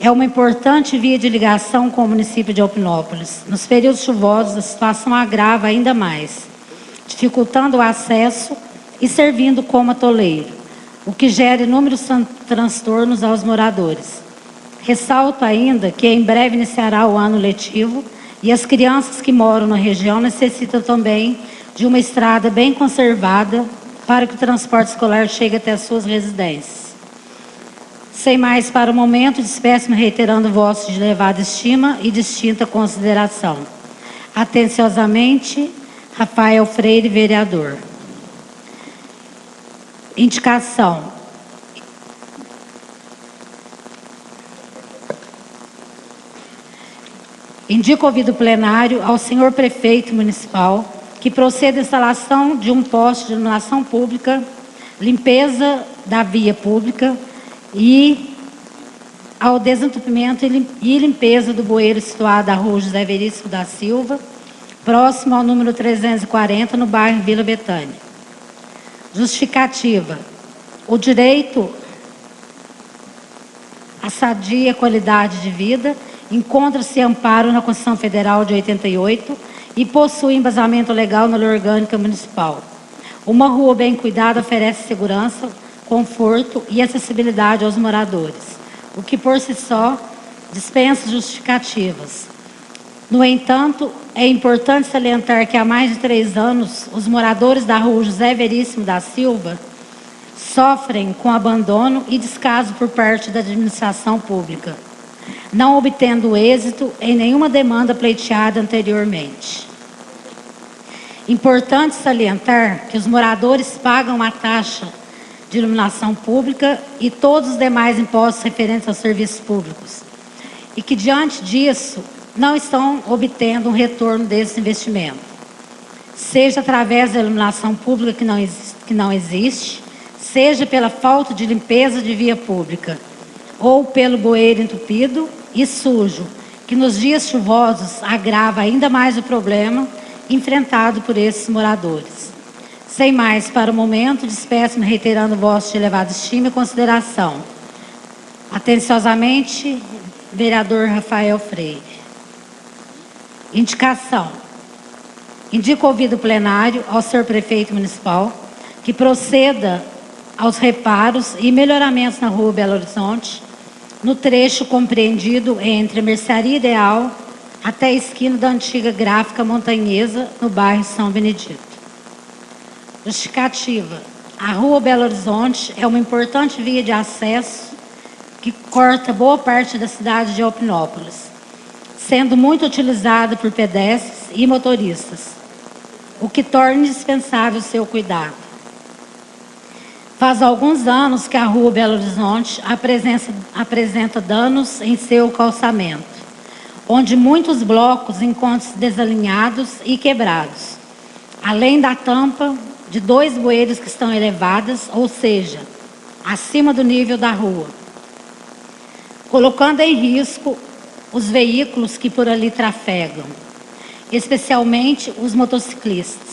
é uma importante via de ligação com o município de Opinópolis. Nos períodos chuvosos, a situação agrava ainda mais, dificultando o acesso e servindo como atoleiro, o que gera inúmeros transtornos aos moradores. Ressalto ainda que em breve iniciará o ano letivo e as crianças que moram na região necessitam também de uma estrada bem conservada para que o transporte escolar chegue até as suas residências. Sem mais para o momento, despeço-me reiterando votos de elevada estima e distinta consideração. Atenciosamente, Rafael Freire, vereador. Indicação. Indico ouvido plenário ao senhor prefeito municipal que proceda à instalação de um poste de iluminação pública, limpeza da via pública e ao desentupimento e limpeza do bueiro situado na rua José Veríssimo da Silva, próximo ao número 340, no bairro Vila Betânia. Justificativa. O direito à sadia qualidade de vida encontra-se amparo na Constituição Federal de 88 e possui embasamento legal na Lei Orgânica Municipal. Uma rua bem cuidada oferece segurança, conforto e acessibilidade aos moradores, o que por si só dispensa justificativas. No entanto, é importante salientar que há mais de 3 anos, os moradores da rua José Veríssimo da Silva sofrem com abandono e descaso por parte da administração pública, não obtendo êxito em nenhuma demanda pleiteada anteriormente. Importante salientar que os moradores pagam a taxa de iluminação pública e todos os demais impostos referentes aos serviços públicos, e que, diante disso, não estão obtendo um retorno desse investimento, seja através da iluminação pública que não existe, seja pela falta de limpeza de via pública, ou pelo bueiro entupido e sujo, que nos dias chuvosos agrava ainda mais o problema enfrentado por esses moradores. Sem mais para o momento, despeço-me reiterando votos de elevada estima e consideração. Atenciosamente, vereador Rafael Freire. Indicação. Indico ouvido plenário ao senhor prefeito municipal que proceda aos reparos e melhoramentos na rua Belo Horizonte, no trecho compreendido entre a Mercearia Ideal até a esquina da antiga Gráfica Montanhesa, no bairro São Benedito. Justificativa. A rua Belo Horizonte é uma importante via de acesso que corta boa parte da cidade de Opinópolis, sendo muito utilizada por pedestres e motoristas, o que torna indispensável seu cuidado. Faz alguns anos que a rua Belo Horizonte apresenta danos em seu calçamento, onde muitos blocos encontram-se desalinhados e quebrados, além da tampa de 2 bueiros que estão elevadas, ou seja, acima do nível da rua, colocando em risco os veículos que por ali trafegam, especialmente os motociclistas.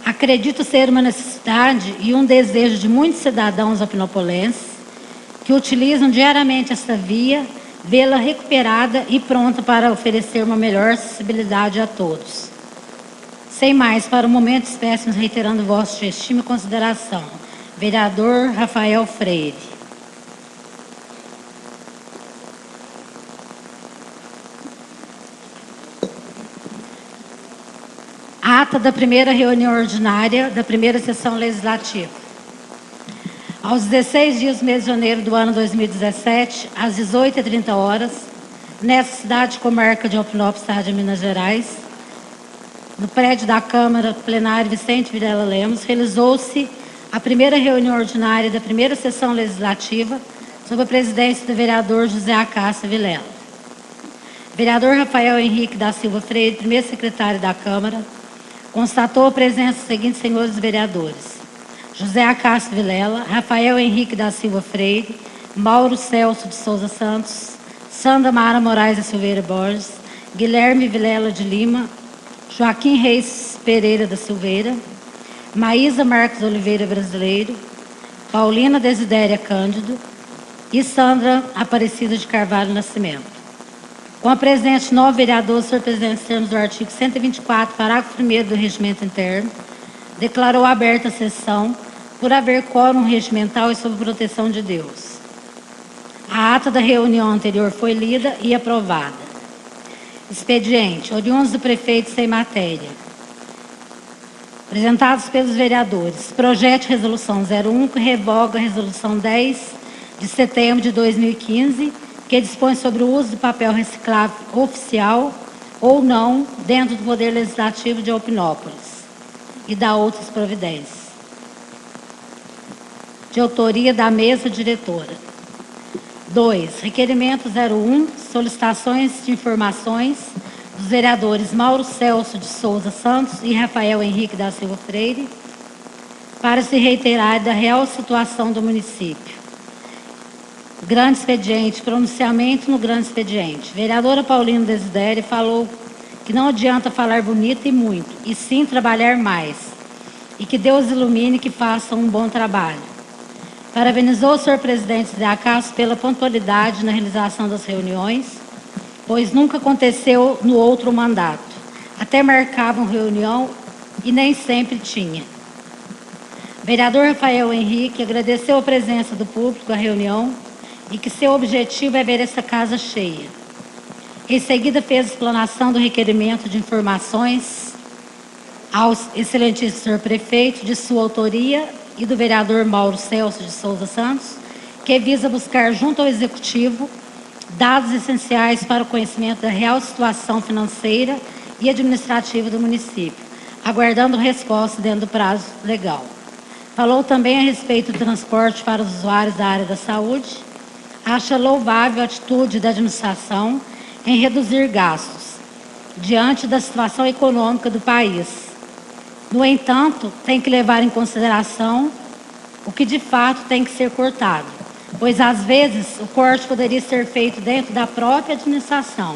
Acredito ser uma necessidade e um desejo de muitos cidadãos opinopolenses que utilizam diariamente esta via, vê-la recuperada e pronta para oferecer uma melhor acessibilidade a todos. Sem mais, para o momento, espécimes, reiterando vossa estima e consideração. Vereador Rafael Freire. Ata da primeira reunião ordinária da primeira sessão legislativa. Aos 16 dias do mês de janeiro do ano 2017, às 18h30, nessa cidade comarca de Opinópolis, estado de Minas Gerais, no prédio da Câmara Plenária Vicente Vilela Lemos, realizou-se a primeira reunião ordinária da primeira sessão legislativa, sob a presidência do vereador José Acácio Vilela. Vereador Rafael Henrique da Silva Freire, primeiro secretário da Câmara, constatou a presença dos seguintes senhores vereadores: José Acácio Vilela, Rafael Henrique da Silva Freire, Mauro Celso de Souza Santos, Sandra Mara Moraes da Silveira Borges, Guilherme Vilela de Lima, Joaquim Reis Pereira da Silveira, Maísa Marques Oliveira Brasileiro, Paulina Desidéria Cândido e Sandra Aparecida de Carvalho Nascimento. Com a presente 9 vereadores, senhor presidente, nos termos do artigo 124, parágrafo 1º do Regimento Interno, declarou aberta a sessão por haver quórum regimental e sob proteção de Deus. A ata da reunião anterior foi lida e aprovada. Expediente, oriundos do prefeito sem matéria. Apresentados pelos vereadores. Projeto de resolução 01, que revoga a resolução 10 de setembro de 2015, que dispõe sobre o uso do papel reciclável oficial ou não dentro do Poder Legislativo de Opinópolis e dá outras providências. De autoria da mesa diretora. 2. Requerimento 01, solicitações de informações dos vereadores Mauro Celso de Souza Santos e Rafael Henrique da Silva Freire, para se reiterar da real situação do município. Grande expediente, pronunciamento no grande expediente. Vereadora Paulina Desidéria falou que não adianta falar bonito e muito, e sim trabalhar mais. E que Deus ilumine e que faça um bom trabalho. Parabenizou o senhor presidente Zé Acácio pela pontualidade na realização das reuniões, pois nunca aconteceu no outro mandato. Até marcavam reunião e nem sempre tinha. Vereador Rafael Henrique agradeceu a presença do público à reunião e que seu objetivo é ver essa casa cheia. Em seguida, fez a explanação do requerimento de informações ao excelentíssimo senhor prefeito, de sua autoria, e do vereador Mauro Celso de Souza Santos, que visa buscar junto ao Executivo dados essenciais para o conhecimento da real situação financeira e administrativa do município, aguardando resposta dentro do prazo legal. Falou também a respeito do transporte para os usuários da área da saúde. Acha louvável a atitude da administração em reduzir gastos diante da situação econômica do país. No entanto, tem que levar em consideração o que de fato tem que ser cortado, pois às vezes o corte poderia ser feito dentro da própria administração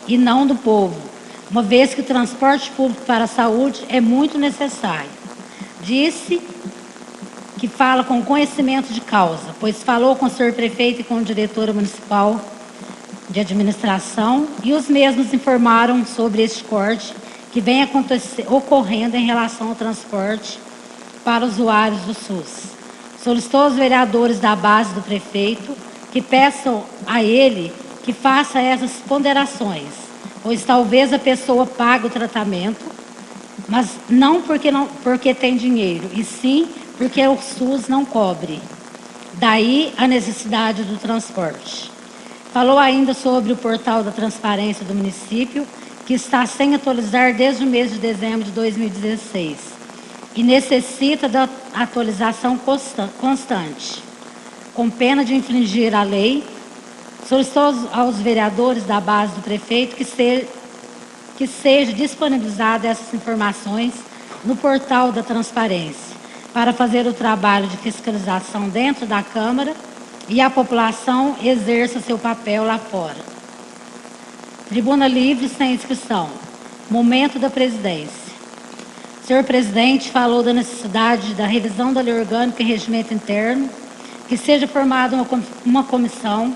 e não do povo, uma vez que o transporte público para a saúde é muito necessário. Disse que fala com conhecimento de causa, pois falou com o senhor prefeito e com a diretora municipal de administração, e os mesmos informaram sobre este corte que vem ocorrendo em relação ao transporte para usuários do SUS. Solicitou aos vereadores da base do prefeito que peçam a ele que faça essas ponderações, pois talvez a pessoa pague o tratamento, mas não porque tem dinheiro, e sim porque o SUS não cobre. Daí a necessidade do transporte. Falou ainda sobre o portal da transparência do município, que está sem atualizar desde o mês de dezembro de 2016 e necessita da atualização constante, com pena de infringir a lei. Solicitou aos vereadores da base do prefeito que seja disponibilizada essas informações no portal da transparência, para fazer o trabalho de fiscalização dentro da Câmara e a população exerça seu papel lá fora. Tribuna livre sem inscrição. Momento da presidência. O senhor presidente falou da necessidade da revisão da lei orgânica e regimento interno, que seja formada uma comissão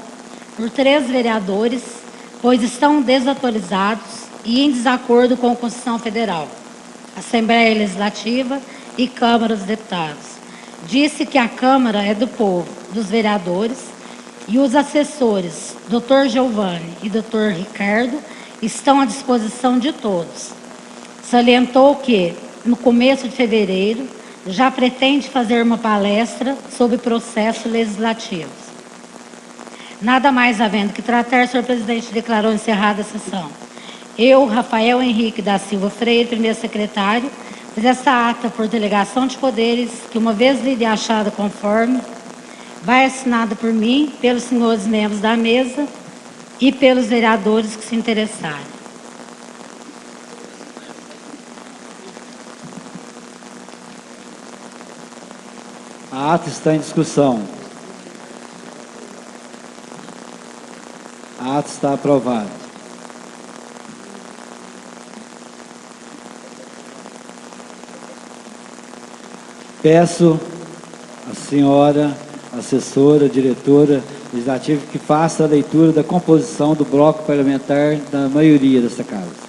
por 3 vereadores, pois estão desatualizados e em desacordo com a Constituição Federal, Assembleia Legislativa e Câmara dos Deputados. Disse que a Câmara é do povo, dos vereadores, e os assessores, Dr. Giovanni e Dr. Ricardo, estão à disposição de todos. Salientou que, no começo de fevereiro, já pretende fazer uma palestra sobre processos legislativos. Nada mais havendo que tratar, senhor presidente, declarou encerrada a sessão. Eu, Rafael Henrique da Silva Freire, primeiro secretário, fiz esta ata por delegação de poderes, que uma vez lida e achada conforme, vai assinada por mim, pelos senhores membros da mesa e pelos vereadores que se interessarem. A ata está em discussão. A ata está aprovada. Peço à senhora assessora, diretora legislativa, que faça a leitura da composição do bloco parlamentar da maioria desta casa.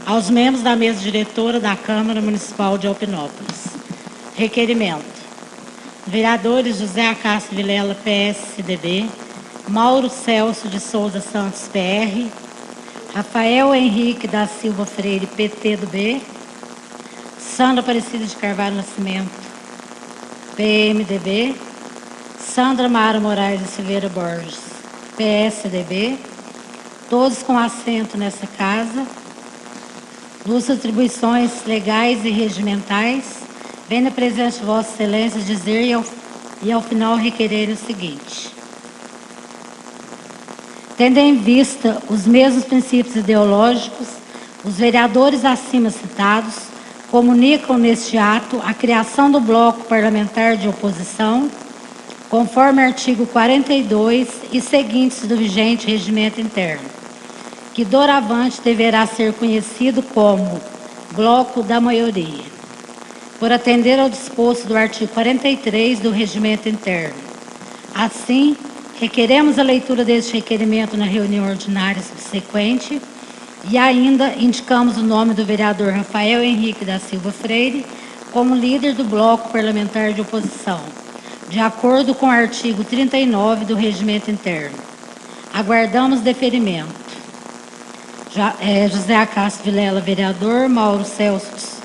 Aos membros da mesa diretora da Câmara Municipal de Alpinópolis. Requerimento. Vereadores José Acácio Vilela, PSDB, Mauro Celso de Souza Santos, PR, Rafael Henrique da Silva Freire, PT do B, Sandra Aparecida de Carvalho Nascimento, PMDB, Sandra Mara Moraes de Silveira Borges, PSDB, todos com assento nessa casa. Duas atribuições legais e regimentais, vem na presença de Vossa Excelência dizer e ao final requerer o seguinte. Tendo em vista os mesmos princípios ideológicos, os vereadores acima citados comunicam neste ato a criação do bloco parlamentar de oposição, conforme artigo 42 e seguintes do vigente regimento interno, que doravante deverá ser conhecido como bloco da maioria, por atender ao disposto do artigo 43 do regimento interno. Assim, requeremos a leitura deste requerimento na reunião ordinária subsequente e ainda indicamos o nome do vereador Rafael Henrique da Silva Freire como líder do bloco parlamentar de oposição, de acordo com o artigo 39 do Regimento Interno. Aguardamos deferimento. José Acácio Vilela, vereador. Mauro Celso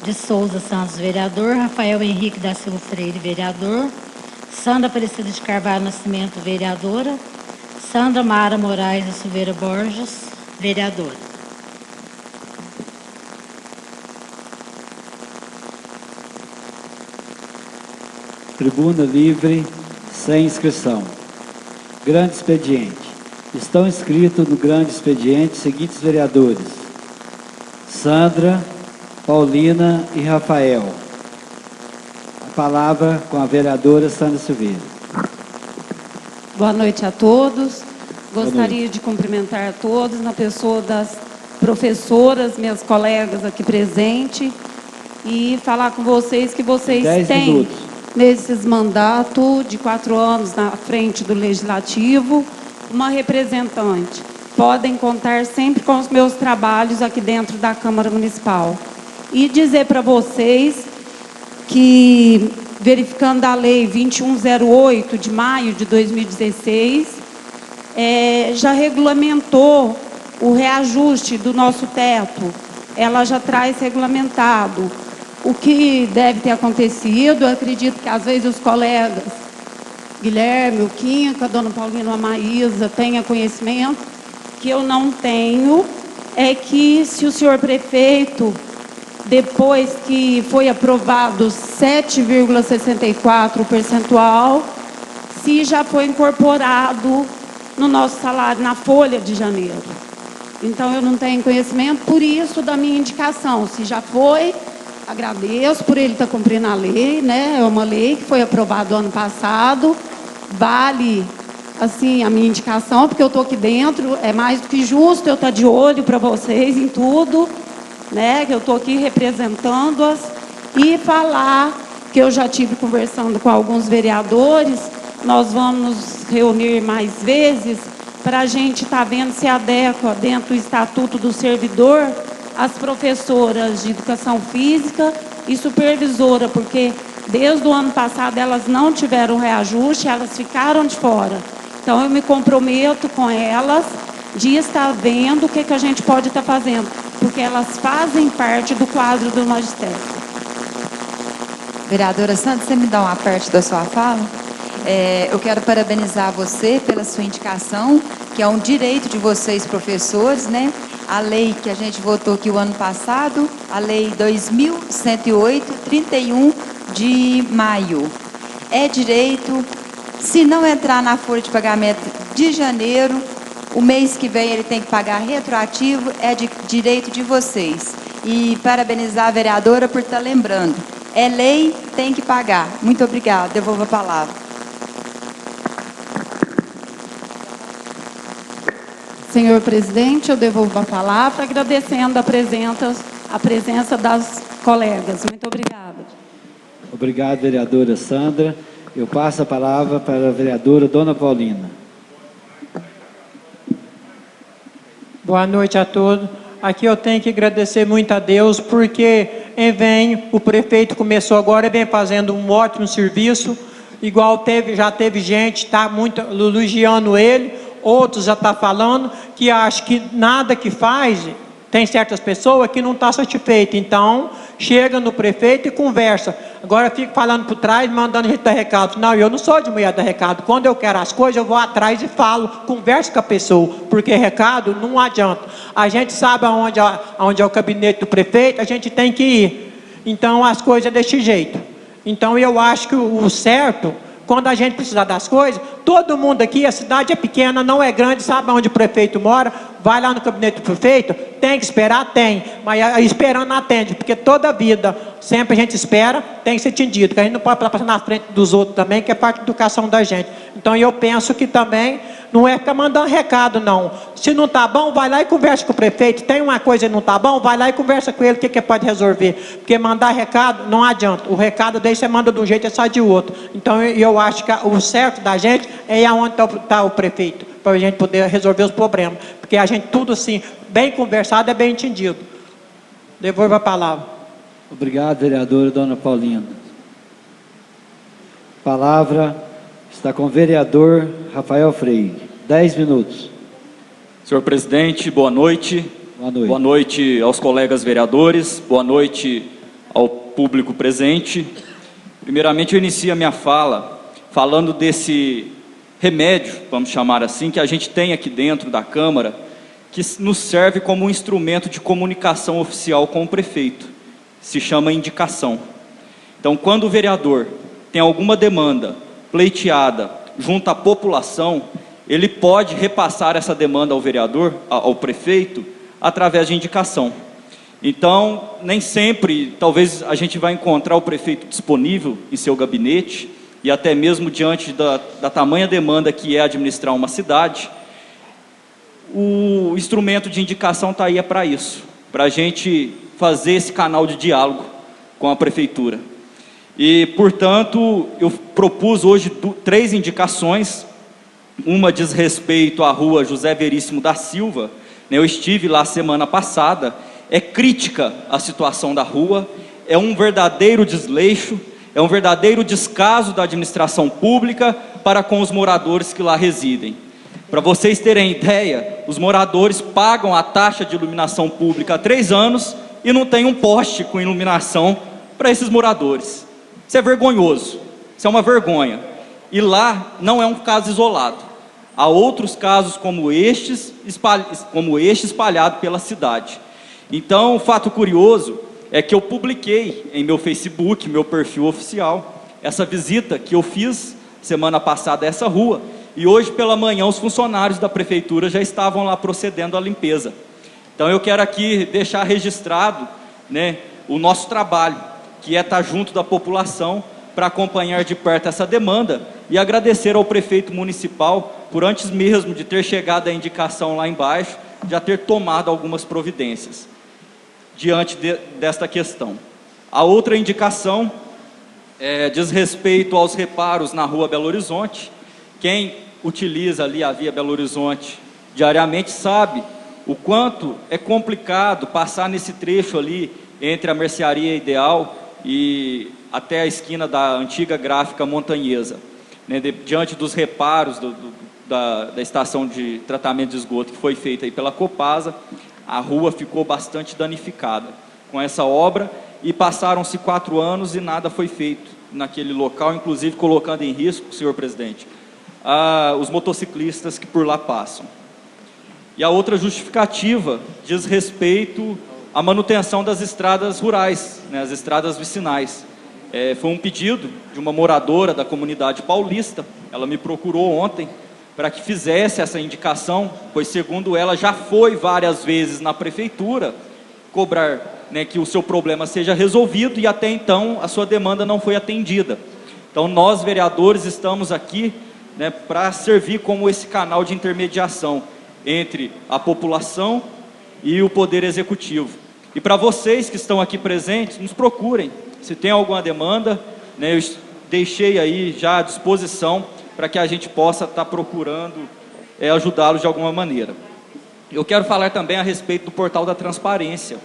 de Souza Santos, vereador. Rafael Henrique da Silva Freire, vereador. Sandra Aparecida de Carvalho Nascimento, vereadora. Sandra Mara Moraes da Silveira Borges, vereadora. Tribuna livre, sem inscrição. Grande expediente. Estão inscritos no grande expediente os seguintes vereadores: Sandra, Paulina e Rafael. A palavra com a vereadora Sandra Silveira. Boa noite a todos. Boa Gostaria noite. de cumprimentar a todos na pessoa das professoras, minhas colegas aqui presentes, e falar com vocês que vocês 10 têm, minutos. nesses mandatos de 4 anos na frente do Legislativo, uma representante. Podem contar sempre com os meus trabalhos aqui dentro da Câmara Municipal. E dizer para vocês que, verificando a Lei 2108 de maio de 2016, já regulamentou o reajuste do nosso teto. Ela já traz regulamentado o que deve ter acontecido. Eu acredito que às vezes os colegas Guilherme, o Quinca, a dona Paulina, a Maísa, tenham conhecimento, que eu não tenho, é que se o senhor prefeito, depois que foi aprovado 7,64 percentual, se já foi incorporado no nosso salário, na folha de janeiro. Então, eu não tenho conhecimento, por isso da minha indicação. Se já foi, agradeço por ele estar cumprindo a lei, né? É uma lei que foi aprovada ano passado. Vale, assim, a minha indicação, porque eu estou aqui dentro. É mais do que justo eu estar de olho para vocês em tudo, né? Que eu estou aqui representando-as. E falar que eu já tive conversando com alguns vereadores. Nós vamos nos reunir mais vezes para a gente estar vendo se adequa dentro do Estatuto do Servidor as professoras de Educação Física e supervisora, porque desde o ano passado elas não tiveram reajuste, elas ficaram de fora. Então eu me comprometo com elas de estar vendo o que a gente pode estar fazendo, porque elas fazem parte do quadro do magistério. Vereadora Sandra, você me dá uma parte da sua fala? Eu quero parabenizar você pela sua indicação, que é um direito de vocês, professores, né? A lei que a gente votou aqui o ano passado, a lei 2108, 31 de maio. É direito, se não entrar na folha de pagamento de janeiro, o mês que vem ele tem que pagar retroativo, é de direito de vocês. E parabenizar a vereadora por estar lembrando. É lei, tem que pagar. Muito obrigada, devolvo a palavra. Senhor presidente, eu devolvo a palavra, agradecendo a presença das colegas. Muito obrigada. Obrigado, vereadora Sandra. Eu passo a palavra para a vereadora Dona Paulina. Boa noite a todos. Aqui eu tenho que agradecer muito a Deus, porque o prefeito começou agora, vem fazendo um ótimo serviço, igual já teve gente, está muito elogiando ele, outros já estão falando, que acho que nada que faz, tem certas pessoas que não estão satisfeitas, então chega no prefeito e conversa. Agora fica falando por trás, mandando a gente dar recado. Não, eu não sou de mulher dar recado. Quando eu quero as coisas, eu vou atrás e falo, converso com a pessoa, porque recado não adianta. A gente sabe aonde é o gabinete do prefeito, a gente tem que ir. Então as coisas é desse jeito. Então eu acho que o certo, quando a gente precisar das coisas, todo mundo aqui, a cidade é pequena, não é grande, sabe onde o prefeito mora, vai lá no gabinete do prefeito, tem que esperar? Tem, mas esperando atende, porque toda vida, sempre a gente espera, tem que ser atendido, porque a gente não pode passar na frente dos outros também, que é parte da educação da gente. Então eu penso que também, não é ficar mandando recado não, se não está bom, vai lá e conversa com o prefeito, tem uma coisa que não está bom, vai lá e conversa com ele, o que pode resolver, porque mandar recado não adianta, o recado daí você manda de um jeito e sai de outro. Então eu acho que o certo da gente é aonde está o prefeito, para a gente poder resolver os problemas, porque a gente tudo assim, bem conversado é bem entendido. Devolvo a palavra. Obrigado, vereadora Dona Paulina. Palavra está com o vereador Rafael Freire. 10 minutos. Senhor presidente, boa noite. Boa noite. Boa noite aos colegas vereadores, boa noite ao público presente. Primeiramente, eu inicio a minha fala falando desse remédio, vamos chamar assim, que a gente tem aqui dentro da Câmara, que nos serve como um instrumento de comunicação oficial com o prefeito. Se chama indicação. Então, quando o vereador tem alguma demanda pleiteada junto à população, ele pode repassar essa demanda ao vereador, ao prefeito, através de indicação. Então, nem sempre, talvez a gente vai encontrar o prefeito disponível em seu gabinete, e até mesmo diante da tamanha demanda que é administrar uma cidade, o instrumento de indicação está aí para isso, para a gente fazer esse canal de diálogo com a prefeitura. E, portanto, eu propus hoje 3 indicações. Uma diz respeito à rua José Veríssimo da Silva. Eu estive lá semana passada. É crítica a situação da rua, é um verdadeiro desleixo, é um verdadeiro descaso da administração pública para com os moradores que lá residem. Para vocês terem ideia, os moradores pagam a taxa de iluminação pública há 3 anos e não tem um poste com iluminação para esses moradores. Isso é vergonhoso, isso é uma vergonha. E lá não é um caso isolado. Há outros casos como este espalhado pela cidade. Então, o fato curioso é que eu publiquei em meu Facebook, meu perfil oficial, essa visita que eu fiz semana passada a essa rua, e hoje pela manhã os funcionários da prefeitura já estavam lá procedendo à limpeza. Então eu quero aqui deixar registrado, o nosso trabalho, que é estar junto da população para acompanhar de perto essa demanda e agradecer ao prefeito municipal por, antes mesmo de ter chegado a indicação lá embaixo, já ter tomado algumas providências diante desta questão. A outra indicação diz respeito aos reparos na rua Belo Horizonte. Quem utiliza ali a via Belo Horizonte diariamente sabe o quanto é complicado passar nesse trecho ali entre a Mercearia Ideal e até a esquina da antiga Gráfica Montanhesa, diante dos reparos da estação de tratamento de esgoto que foi feita aí pela Copasa. A rua ficou bastante danificada com essa obra e passaram-se 4 anos e nada foi feito naquele local, inclusive colocando em risco, senhor presidente, os motociclistas que por lá passam. E a outra justificativa diz respeito à manutenção das estradas rurais, as estradas vicinais. Foi um pedido de uma moradora da comunidade paulista, ela me procurou ontem para que fizesse essa indicação, pois segundo ela já foi várias vezes na prefeitura cobrar que o seu problema seja resolvido e até então a sua demanda não foi atendida. Então nós vereadores estamos aqui para servir como esse canal de intermediação entre a população e o Poder Executivo. E para vocês que estão aqui presentes, nos procurem. Se tem alguma demanda, eu deixei aí já à disposição para que a gente possa estar procurando ajudá-los de alguma maneira. Eu quero falar também a respeito do portal da transparência,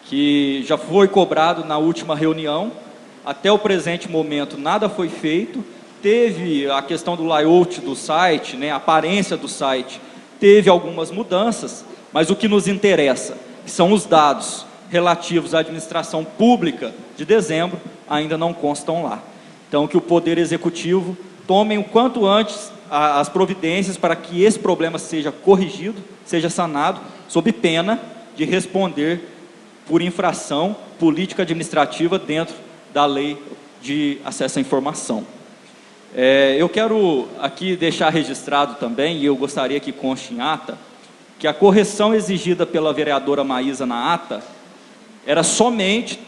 que já foi cobrado na última reunião. Até o presente momento nada foi feito. Teve a questão do layout do site, a aparência do site, teve algumas mudanças, mas o que nos interessa são os dados relativos à administração pública de dezembro, ainda não constam lá. Então, que o Poder Executivo tomem o quanto antes as providências para que esse problema seja corrigido, seja sanado, sob pena de responder por infração política administrativa dentro da lei de acesso à informação. Eu quero aqui deixar registrado também, e eu gostaria que conste em ata, que a correção exigida pela vereadora Maísa na ata era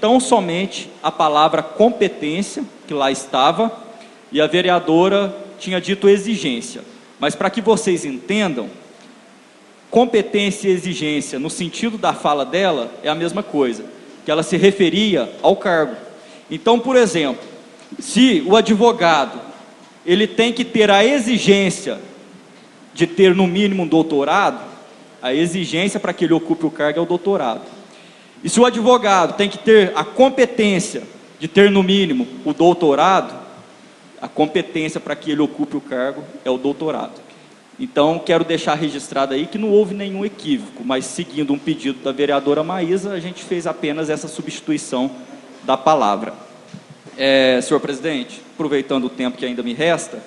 tão somente a palavra competência, que lá estava, e a vereadora tinha dito exigência. Mas para que vocês entendam, competência e exigência, no sentido da fala dela, é a mesma coisa, que ela se referia ao cargo. Então, por exemplo, se o advogado ele tem que ter a exigência de ter no mínimo um doutorado, a exigência para que ele ocupe o cargo é o doutorado. E se o advogado tem que ter a competência de ter, no mínimo, o doutorado, a competência para que ele ocupe o cargo é o doutorado. Então, quero deixar registrado aí que não houve nenhum equívoco, mas seguindo um pedido da vereadora Maísa, a gente fez apenas essa substituição da palavra. Senhor presidente, aproveitando o tempo que ainda me resta,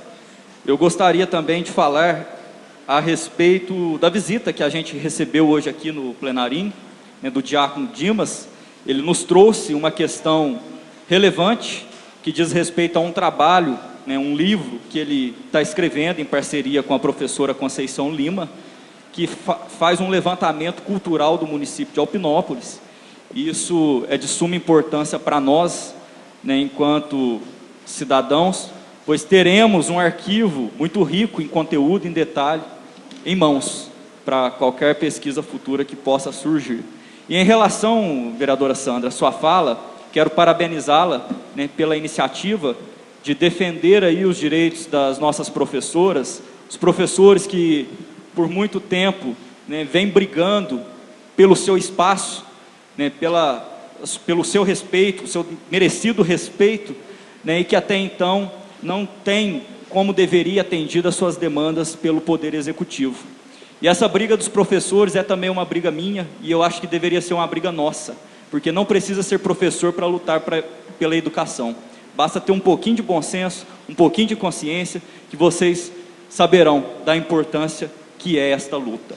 eu gostaria também de falar a respeito da visita que a gente recebeu hoje aqui no plenarim, né, do diácono Dimas. Ele nos trouxe uma questão relevante que diz respeito a um trabalho, né, um livro que ele está escrevendo em parceria com a professora Conceição Lima, que faz um levantamento cultural do município de Alpinópolis. Isso é de suma importância para nós, né, enquanto cidadãos, pois teremos um arquivo muito rico em conteúdo, em detalhe, em mãos, para qualquer pesquisa futura que possa surgir. E em relação, vereadora Sandra, à sua fala, quero parabenizá-la, né, pela iniciativa de defender aí os direitos das nossas professoras, os professores que por muito tempo, né, vêm brigando pelo seu espaço, né, pelo seu respeito, o seu merecido respeito, né, e que até então não tem como deveria atendido as suas demandas pelo Poder Executivo. E essa briga dos professores é também uma briga minha, e eu acho que deveria ser uma briga nossa, porque não precisa ser professor para lutar pela educação. Basta ter um pouquinho de bom senso, um pouquinho de consciência, que vocês saberão da importância que é esta luta.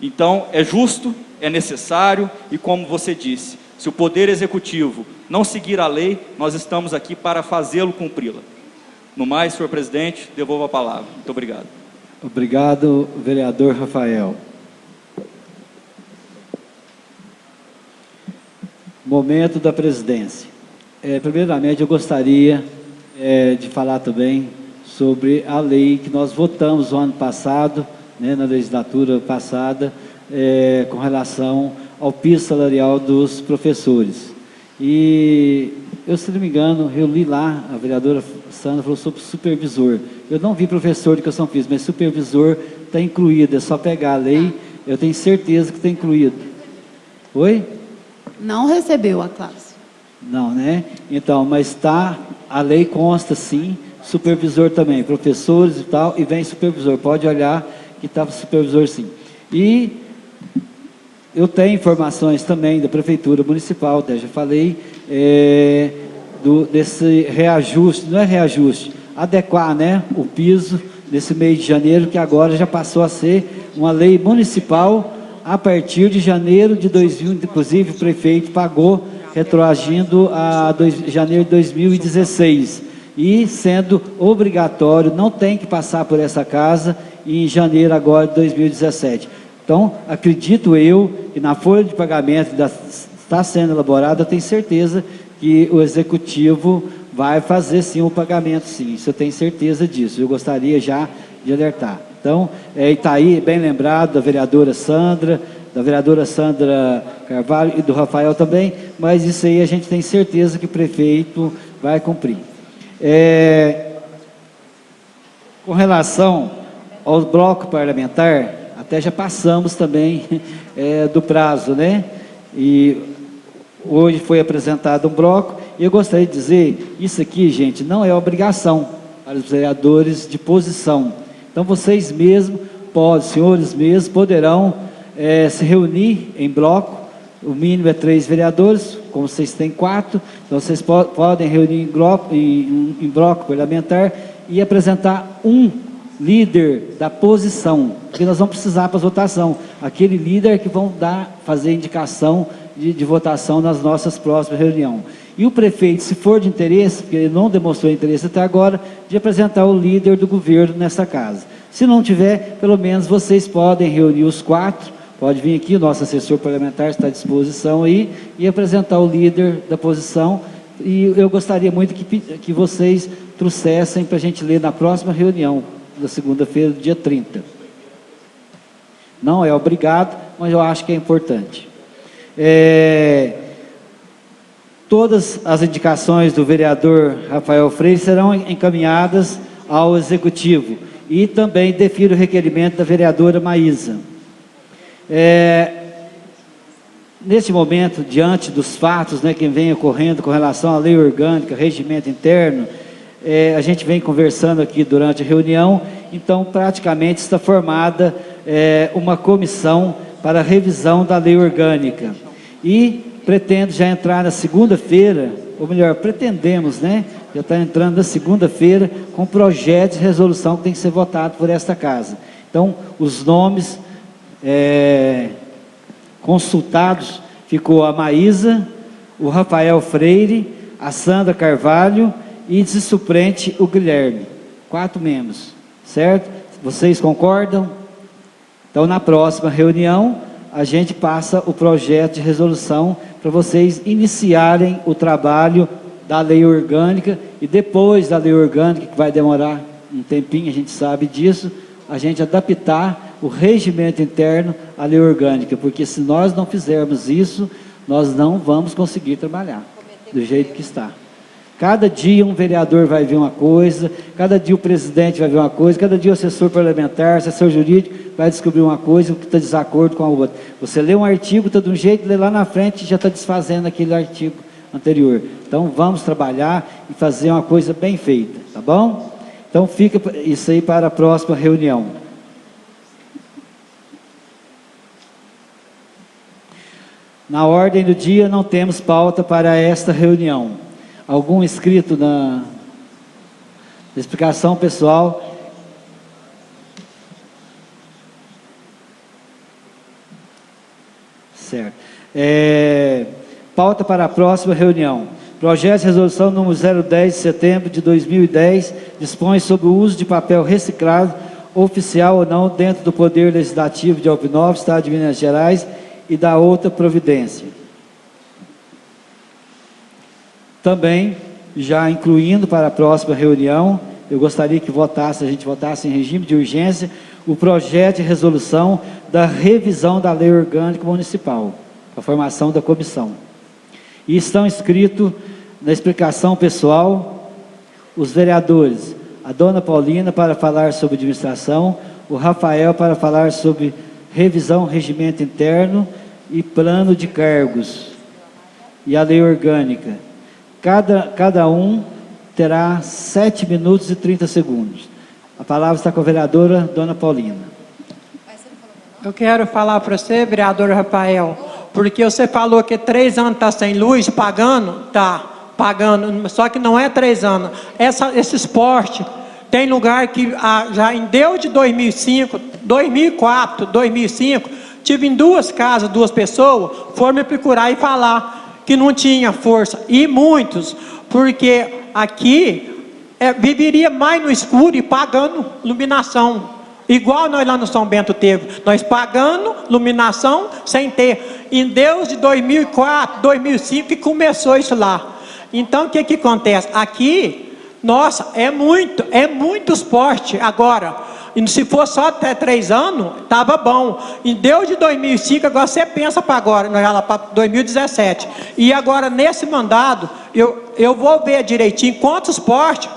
Então, é justo, é necessário, e como você disse, se o Poder Executivo não seguir a lei, nós estamos aqui para fazê-lo cumpri-la. No mais, senhor presidente, devolvo a palavra. Muito obrigado. Obrigado, vereador Rafael. Momento da presidência. Primeiramente, eu gostaria de falar também sobre a lei que nós votamos o ano passado, né, na legislatura passada, com relação ao piso salarial dos professores. E eu, se não me engano, eu li lá, a vereadora Sandra falou sobre supervisor. Eu não vi professor de educação física, mas supervisor está incluído, é só pegar a lei, eu tenho certeza que está incluído. Oi? Não recebeu a classe. Não, né? Então, mas está, a lei consta sim, supervisor também, professores e tal, e vem supervisor, pode olhar que está supervisor sim. E eu tenho informações também da Prefeitura Municipal, até já falei, desse reajuste, não é reajuste, adequar, né, o piso nesse mês de janeiro, que agora já passou a ser uma lei municipal a partir de janeiro de 2000, inclusive o prefeito pagou, retroagindo a janeiro de 2016, e sendo obrigatório, não tem que passar por essa casa em janeiro agora de 2017. Então, acredito eu que na folha de pagamento está sendo elaborada, eu tenho certeza que o Executivo vai fazer sim o pagamento, sim, isso eu tenho certeza disso, eu gostaria já de alertar. Então, está aí bem lembrado da vereadora Sandra Carvalho e do Rafael também, mas isso aí a gente tem certeza que o prefeito vai cumprir. Com relação ao bloco parlamentar, até já passamos também do prazo, né? E hoje foi apresentado um bloco, e eu gostaria de dizer, isso aqui, gente, não é obrigação para os vereadores de posição. Então, vocês mesmos, senhores mesmos, poderão se reunir em bloco, o mínimo é 3 vereadores, como vocês têm 4, então vocês podem reunir em bloco parlamentar e apresentar um líder da posição, porque nós vamos precisar para a votação, aquele líder que vão fazer indicação de votação nas nossas próximas reuniões. E o prefeito, se for de interesse, porque ele não demonstrou interesse até agora, de apresentar o líder do governo nessa casa. Se não tiver, pelo menos vocês podem reunir os 4, pode vir aqui, o nosso assessor parlamentar está à disposição aí, e apresentar o líder da posição, e eu gostaria muito que vocês trouxessem para a gente ler na próxima reunião, da segunda-feira, dia 30. Não é obrigado, mas eu acho que é importante. Todas as indicações do vereador Rafael Freire serão encaminhadas ao Executivo, e também defiro o requerimento da vereadora Maísa. nesse momento, diante dos fatos, né, que vem ocorrendo com relação à lei orgânica, regimento interno, a gente vem conversando aqui durante a reunião, então praticamente está formada uma comissão para a revisão da lei orgânica. E pretendo já entrar na segunda-feira, ou melhor, pretendemos, né? Já está entrando na segunda-feira com projeto de resolução que tem que ser votado por esta casa. Então, os nomes consultados ficou a Maísa, o Rafael Freire, a Sandra Carvalho e de suplente o Guilherme. 4 membros, certo? Vocês concordam? Então, na próxima reunião, a gente passa o projeto de resolução para vocês iniciarem o trabalho da lei orgânica e depois da lei orgânica, que vai demorar um tempinho, a gente sabe disso, a gente adaptar o regimento interno à lei orgânica, porque se nós não fizermos isso, nós não vamos conseguir trabalhar do jeito que está. Cada dia um vereador vai ver uma coisa, cada dia o presidente vai ver uma coisa, cada dia o assessor parlamentar, o assessor jurídico vai descobrir uma coisa que está de desacordo com a outra. Você lê um artigo, está de um jeito, lê lá na frente e já está desfazendo aquele artigo anterior. Então vamos trabalhar e fazer uma coisa bem feita, tá bom? Então fica isso aí para a próxima reunião. Na ordem do dia não temos pauta para esta reunião. Algum inscrito na explicação pessoal? Certo. Pauta para a próxima reunião. Projeto de resolução número 010 de setembro de 2010 dispõe sobre o uso de papel reciclado, oficial ou não, dentro do Poder Legislativo de Alpinópolis, Estado de Minas Gerais, e da outra providência. Também, já incluindo para a próxima reunião, eu gostaria que a gente votasse em regime de urgência o projeto de resolução da revisão da lei orgânica municipal, a formação da comissão. E estão inscritos na explicação pessoal os vereadores, a dona Paulina para falar sobre administração, o Rafael para falar sobre revisão, regimento interno e plano de cargos, e a lei orgânica. Cada um terá 7 minutos e 30 segundos. A palavra está com a vereadora Dona Paulina. Eu quero falar para você, vereador Rafael, porque você falou que 3 anos está sem luz, pagando, tá, pagando, só que não é 3 anos. Esse esporte tem lugar que já em desde 2005, 2004, 2005, tive em 2 casas, 2 pessoas, foram me procurar e falar que não tinha força, e muitos, porque aqui viveria mais no escuro e pagando iluminação, igual nós lá no São Bento teve, nós pagando iluminação sem ter, em Deus de 2004, 2005 que começou isso lá. Então o que acontece? Aqui, nossa, é muito esporte agora. E se for só até 3 anos, estava bom. Em Deus de 2005, agora você pensa para agora, nós já lá para 2017. E agora, nesse mandado, eu vou ver direitinho quantos postes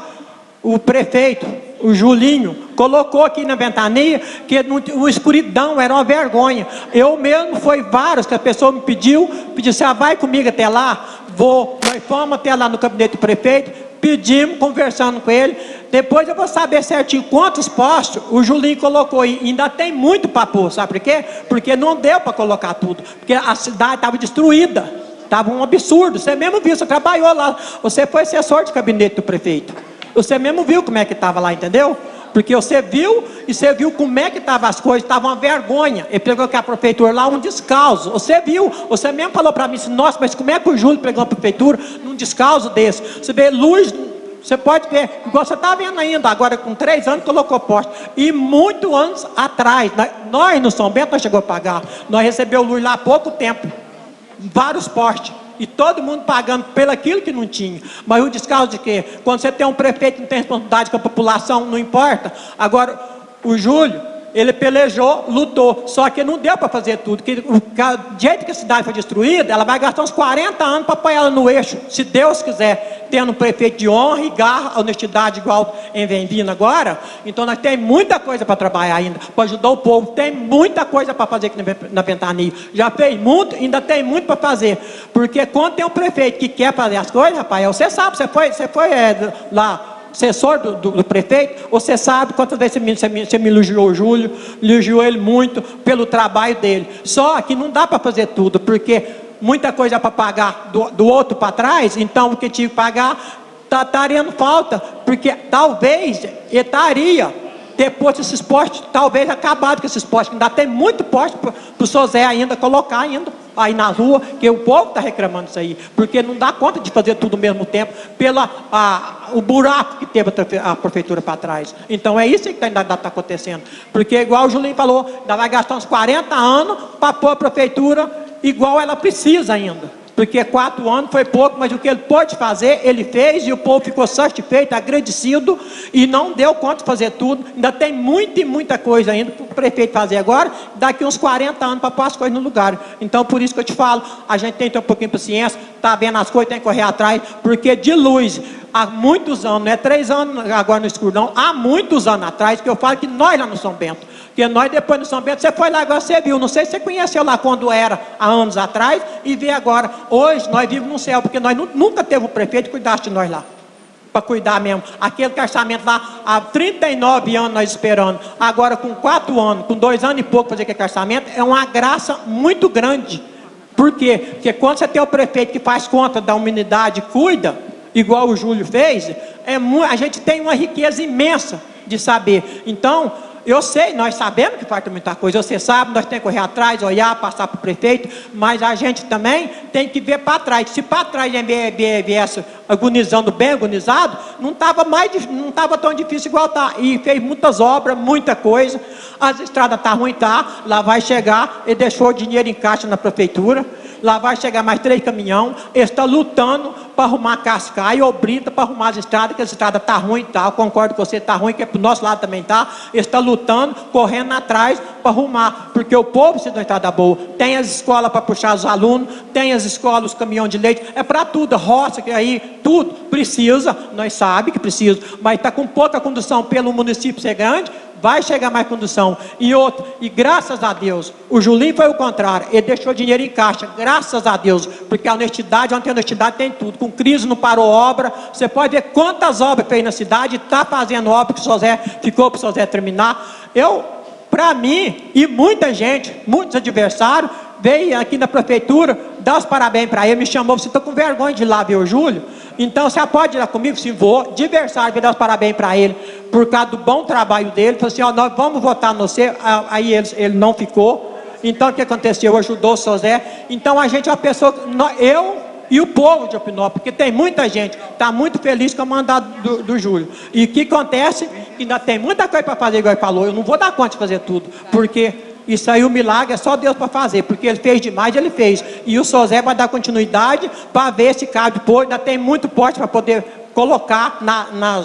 o prefeito, o Julinho, colocou aqui na ventania, que uma escuridão, era uma vergonha. Eu mesmo, foi vários que a pessoa me pediu assim, vai comigo até lá? Vou. Nós fomos até lá no gabinete do prefeito, pedimos, conversando com ele. Depois eu vou saber certinho quantos postos o Julinho colocou aí. Ainda tem muito para pôr, sabe por quê? Porque não deu para colocar tudo. Porque a cidade estava destruída. Estava um absurdo. Você mesmo viu, você trabalhou lá. Você foi assessor de gabinete do prefeito. Você mesmo viu como é que estava lá, entendeu? Porque você viu e você viu como é que estavam as coisas, estava uma vergonha. Ele pegou aqui a prefeitura lá, um descalço. Você viu, você mesmo falou para mim assim, nossa, mas como é que o Júlio pegou a prefeitura num descalço desse? Você vê luz, você pode ver, igual você está vendo ainda, agora com 3 anos colocou poste. E muitos anos atrás, nós no São Bento nós chegamos a pagar, nós recebemos luz lá há pouco tempo, vários postes. E todo mundo pagando pelo aquilo que não tinha. Mas o descaso de quê? Quando você tem um prefeito que não tem responsabilidade com a população, não importa. Agora, o Júlio, ele pelejou, lutou, só que não deu para fazer tudo, que o jeito que a cidade foi destruída, ela vai gastar uns 40 anos para pôr ela no eixo, se Deus quiser, tendo um prefeito de honra e garra, honestidade igual vem vindo agora. Então nós temos muita coisa para trabalhar ainda, para ajudar o povo, tem muita coisa para fazer aqui na Ventania, já fez muito, ainda tem muito para fazer, porque quando tem um prefeito que quer fazer as coisas, Rafael, você sabe, você foi lá, assessor do prefeito, você sabe quantas vezes você me elogiou o Júlio, elogiou ele muito pelo trabalho dele. Só que não dá para fazer tudo, porque muita coisa para pagar do outro para trás, então o que tinha que pagar estaria em falta, porque talvez ele estaria depois desses postes, talvez acabado com esses postes, ainda tem muito poste para o seu Zé ainda colocar ainda aí na rua, que o povo está reclamando isso aí, porque não dá conta de fazer tudo ao mesmo tempo, o buraco que teve a prefeitura para trás. Então é isso que ainda está acontecendo, porque igual o Julinho falou, ainda vai gastar uns 40 anos para pôr a prefeitura igual ela precisa ainda. Porque 4 anos foi pouco, mas o que ele pôde fazer, ele fez, e o povo ficou satisfeito, agradecido, e não deu conta de fazer tudo. Ainda tem muita e muita coisa ainda para o prefeito fazer agora, daqui uns 40 anos para pôr as coisas no lugar. Então, por isso que eu te falo, a gente tem que ter um pouquinho de paciência, tá vendo as coisas, tem que correr atrás, porque de luz, há muitos anos, não é 3 anos agora no escuro não, há muitos anos atrás, que eu falo que nós lá no São Bento, porque nós depois no São Bento, você foi lá agora, você viu, não sei se você conheceu lá quando era, há anos atrás, e vê agora. Hoje nós vivemos no céu, porque nós nunca teve um prefeito que cuidasse de nós lá, para cuidar mesmo. Aquele carçamento lá, há 39 anos nós esperando, agora com 4 anos, com 2 anos e pouco fazer aquele carçamento, é uma graça muito grande. Por quê? Porque quando você tem o prefeito que faz conta da humanidade, cuida, igual o Júlio fez, a gente tem uma riqueza imensa de saber. Então, eu sei, nós sabemos que falta muita coisa, você sabe, nós temos que correr atrás, olhar, passar para o prefeito, mas a gente também tem que ver para trás. Se para trás viesse agonizando, bem agonizado, não estava tão difícil igual está. E fez muitas obras, muita coisa. As estradas estão ruins, lá vai chegar, ele deixou o dinheiro em caixa na prefeitura, lá vai chegar mais 3 caminhões, ele está lutando para arrumar cascaio ou brita para arrumar as estradas, que a estrada está ruim, eu concordo com você, está ruim, que é para o nosso lado também está, ele está lutando, correndo atrás para arrumar, porque o povo precisa de uma estrada boa, tem as escolas para puxar os alunos, tem as escolas, os caminhões de leite, é para tudo, roça, que aí, tudo, precisa, nós sabemos que precisa, mas está com pouca condução pelo município ser grande, vai chegar mais condução. E graças a Deus, o Julinho foi o contrário, ele deixou dinheiro em caixa, graças a Deus, porque a honestidade, onde tem honestidade tem tudo. Com crise não parou obra, você pode ver quantas obras fez na cidade, está fazendo obra que o seu Zé ficou para o seu Zé terminar. Para mim, e muita gente, muitos adversários, veio aqui na prefeitura, dar os parabéns para ele, me chamou, você está com vergonha de ir lá ver o Júlio? Então você pode ir lá comigo? Sim, vou, adversário, dar os parabéns para ele, por causa do bom trabalho dele, falou assim, nós vamos votar no você, aí ele não ficou, então o que aconteceu? Ajudou o seu Zé, então a gente é uma pessoa, eu e o povo de Opinópolis, porque tem muita gente, está muito feliz com o mandato do Júlio, e o que acontece? Ainda tem muita coisa para fazer, igual ele falou, eu não vou dar conta de fazer tudo, porque isso aí o milagre é só Deus para fazer, porque ele fez demais, ele fez, e o seu Zé vai dar continuidade, para ver se cabe pôr, ainda tem muito poste para poder colocar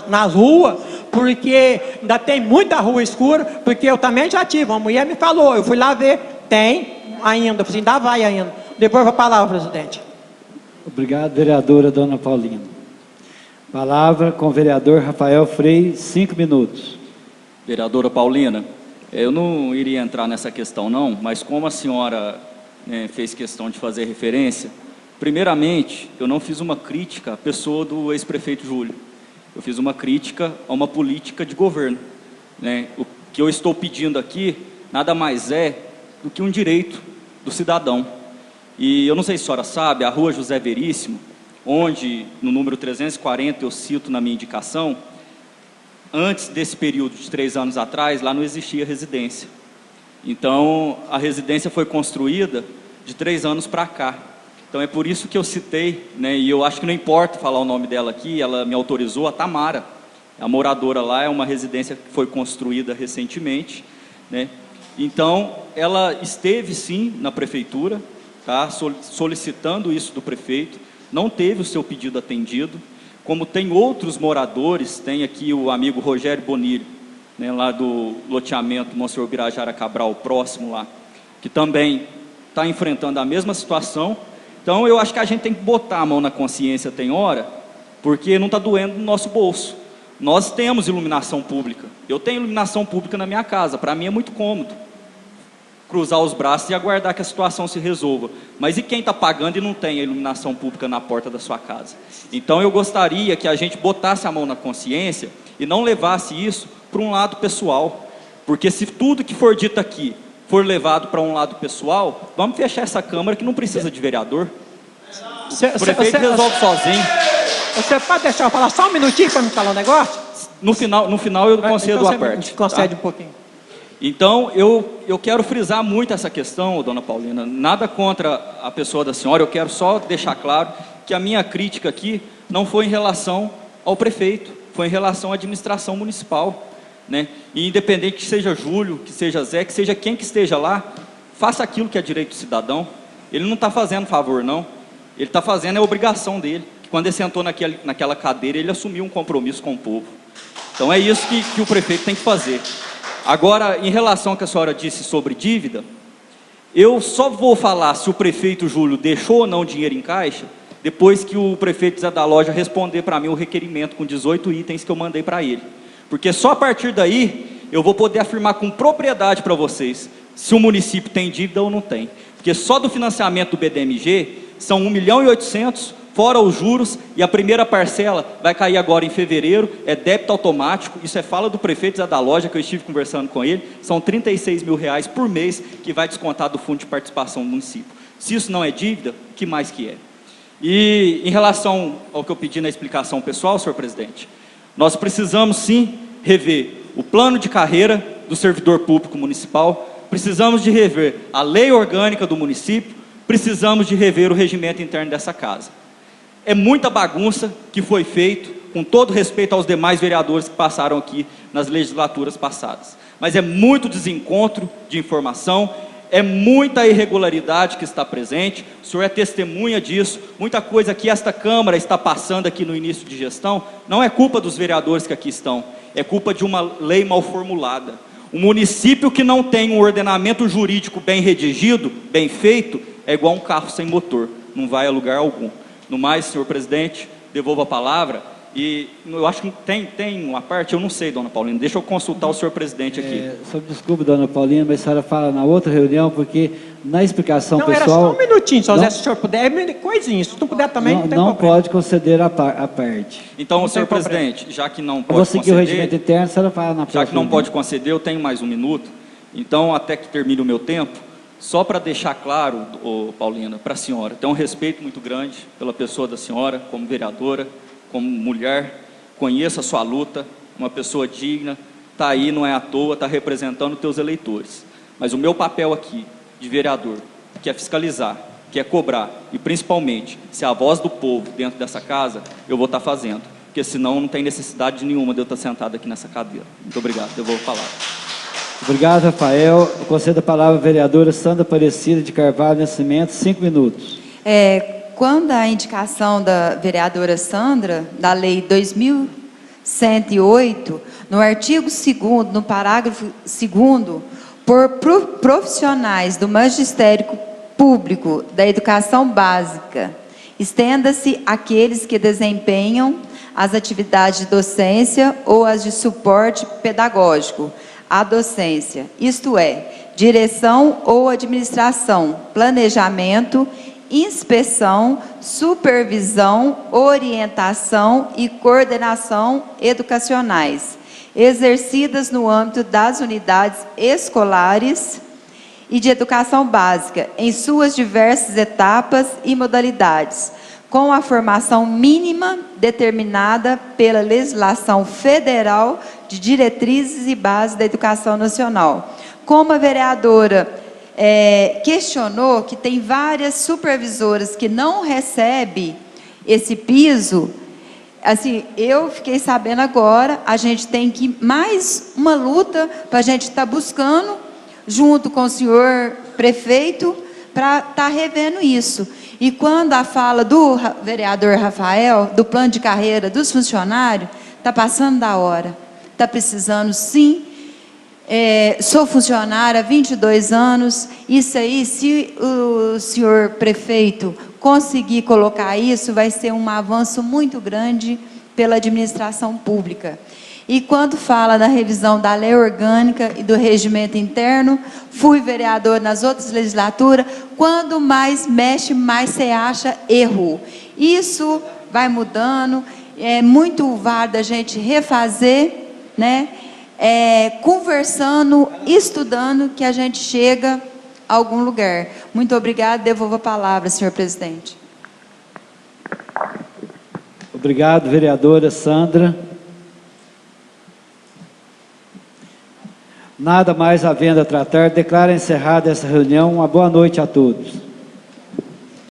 nas ruas, porque ainda tem muita rua escura, porque eu também já tive, uma mulher me falou, eu fui lá ver, tem ainda, eu falei, ainda vai ainda. Depois a palavra, presidente. Obrigado, vereadora Dona Paulina. Palavra com o vereador Rafael Frei, 5 minutos. Vereadora Paulina, eu não iria entrar nessa questão não, mas como a senhora fez questão de fazer referência, primeiramente, eu não fiz uma crítica à pessoa do ex-prefeito Júlio, eu fiz uma crítica a uma política de governo. O que eu estou pedindo aqui, nada mais é do que um direito do cidadão. E eu não sei se a senhora sabe, a rua José Veríssimo, onde no número 340 eu cito na minha indicação, antes desse período de 3 anos atrás, lá não existia residência. Então, a residência foi construída de 3 anos para cá. Então, é por isso que eu citei, e eu acho que não importa falar o nome dela aqui, ela me autorizou, a Tamara. A moradora lá é uma residência que foi construída recentemente. Então, ela esteve sim na prefeitura, solicitando isso do prefeito, não teve o seu pedido atendido, como tem outros moradores, tem aqui o amigo Rogério Bonilho, né, lá do loteamento Monsenhor Birajara Cabral, próximo lá, que também está enfrentando a mesma situação. Então eu acho que a gente tem que botar a mão na consciência, tem hora, porque não está doendo no nosso bolso. Nós temos iluminação pública, eu tenho iluminação pública na minha casa, para mim é muito cômodo cruzar os braços e aguardar que a situação se resolva. Mas e quem está pagando e não tem a iluminação pública na porta da sua casa? Então eu gostaria que a gente botasse a mão na consciência e não levasse isso para um lado pessoal, porque se tudo que for dito aqui for levado para um lado pessoal, vamos fechar essa Câmara que não precisa de vereador. O prefeito resolve sozinho. Você pode deixar eu falar só um minutinho para me falar um negócio? No final eu concedo então a parte. Concede tá? um pouquinho. Então, eu quero frisar muito essa questão, dona Paulina, nada contra a pessoa da senhora, eu quero só deixar claro que a minha crítica aqui não foi em relação ao prefeito, foi em relação à administração municipal, né? E independente que seja Júlio, que seja Zé, que seja quem que esteja lá, faça aquilo que é direito do cidadão. Ele não está fazendo favor, não, ele está fazendo a obrigação dele, que quando ele sentou naquela cadeira, ele assumiu um compromisso com o povo. Então é isso que o prefeito tem que fazer. Agora, em relação ao que a senhora disse sobre dívida, eu só vou falar se o prefeito Júlio deixou ou não dinheiro em caixa, depois que o prefeito Zé da Loja responder para mim o requerimento com 18 itens que eu mandei para ele. Porque só a partir daí, eu vou poder afirmar com propriedade para vocês, se o município tem dívida ou não tem. Porque só do financiamento do BDMG, são 1.800.000, fora os juros, e a primeira parcela vai cair agora em fevereiro, é débito automático, isso é fala do prefeito Zé da Loja, que eu estive conversando com ele, são R$36 mil por mês, que vai descontar do fundo de participação do município. Se isso não é dívida, o que mais que é? E em relação ao que eu pedi na explicação pessoal, senhor presidente, nós precisamos sim rever o plano de carreira do servidor público municipal, precisamos de rever a lei orgânica do município, precisamos de rever o regimento interno dessa casa. É muita bagunça que foi feito, com todo respeito aos demais vereadores que passaram aqui nas legislaturas passadas. Mas é muito desencontro de informação, é muita irregularidade que está presente, o senhor é testemunha disso, muita coisa que esta Câmara está passando aqui no início de gestão, não é culpa dos vereadores que aqui estão, é culpa de uma lei mal formulada. Um município que não tem um ordenamento jurídico bem redigido, bem feito, é igual um carro sem motor, não vai a lugar algum. No mais, senhor presidente, devolvo a palavra. E eu acho que tem uma parte, eu não sei, dona Paulina, deixa eu consultar o senhor presidente aqui. Desculpe, dona Paulina, mas a senhora fala na outra reunião, porque na explicação não, pessoal... Não, era só um minutinho, só não, se o senhor puder, coisinha, se não puder também, não tem não problema. pode conceder a parte. Então, senhor presidente, já que não Eu pode vou seguir conceder... o regimento interno, a senhora fala na próxima. Já que não pode conceder, eu tenho mais um minuto, então até que termine o meu tempo, só para deixar claro, Paulina, para a senhora, tenho um respeito muito grande pela pessoa da senhora, como vereadora, como mulher, conheço a sua luta, uma pessoa digna, está aí, não é à toa, está representando os teus eleitores. Mas o meu papel aqui, de vereador, que é fiscalizar, que é cobrar, e principalmente, se a voz do povo dentro dessa casa, eu vou estar fazendo, porque senão não tem necessidade nenhuma de eu estar sentado aqui nessa cadeira. Muito obrigado, eu vou falar. Obrigado, Rafael. Eu concedo a palavra à vereadora Sandra Aparecida de Carvalho Nascimento, 5 minutos. Quando a indicação da vereadora Sandra, da lei 2108, no artigo 2º, no parágrafo 2º, por profissionais do magistério público da educação básica, estenda-se àqueles que desempenham as atividades de docência ou as de suporte pedagógico à docência, isto é, direção ou administração, planejamento, inspeção, supervisão, orientação e coordenação educacionais, exercidas no âmbito das unidades escolares e de educação básica, em suas diversas etapas e modalidades, com a formação mínima determinada pela legislação federal de diretrizes e bases da educação nacional. Como a vereadora questionou que tem várias supervisoras que não recebem esse piso, assim, eu fiquei sabendo agora, a gente tem que mais uma luta para a gente estar buscando, junto com o senhor prefeito, para estar revendo isso. E quando a fala do vereador Rafael, do plano de carreira dos funcionários, está passando da hora. Está precisando, sim, Sou funcionária há 22 anos. Isso aí, se o senhor prefeito conseguir colocar isso, vai ser um avanço muito grande pela administração pública. E quando fala da revisão da lei orgânica e do regimento interno, fui vereador nas outras legislaturas, quando mais mexe, mais você acha erro. Isso vai mudando, é muito válido a gente refazer, né? Conversando, estudando, que a gente chega a algum lugar. Muito obrigada, devolvo a palavra, senhor presidente. Obrigado, vereadora Sandra. Nada mais havendo a tratar, declaro encerrada essa reunião. Uma boa noite a todos.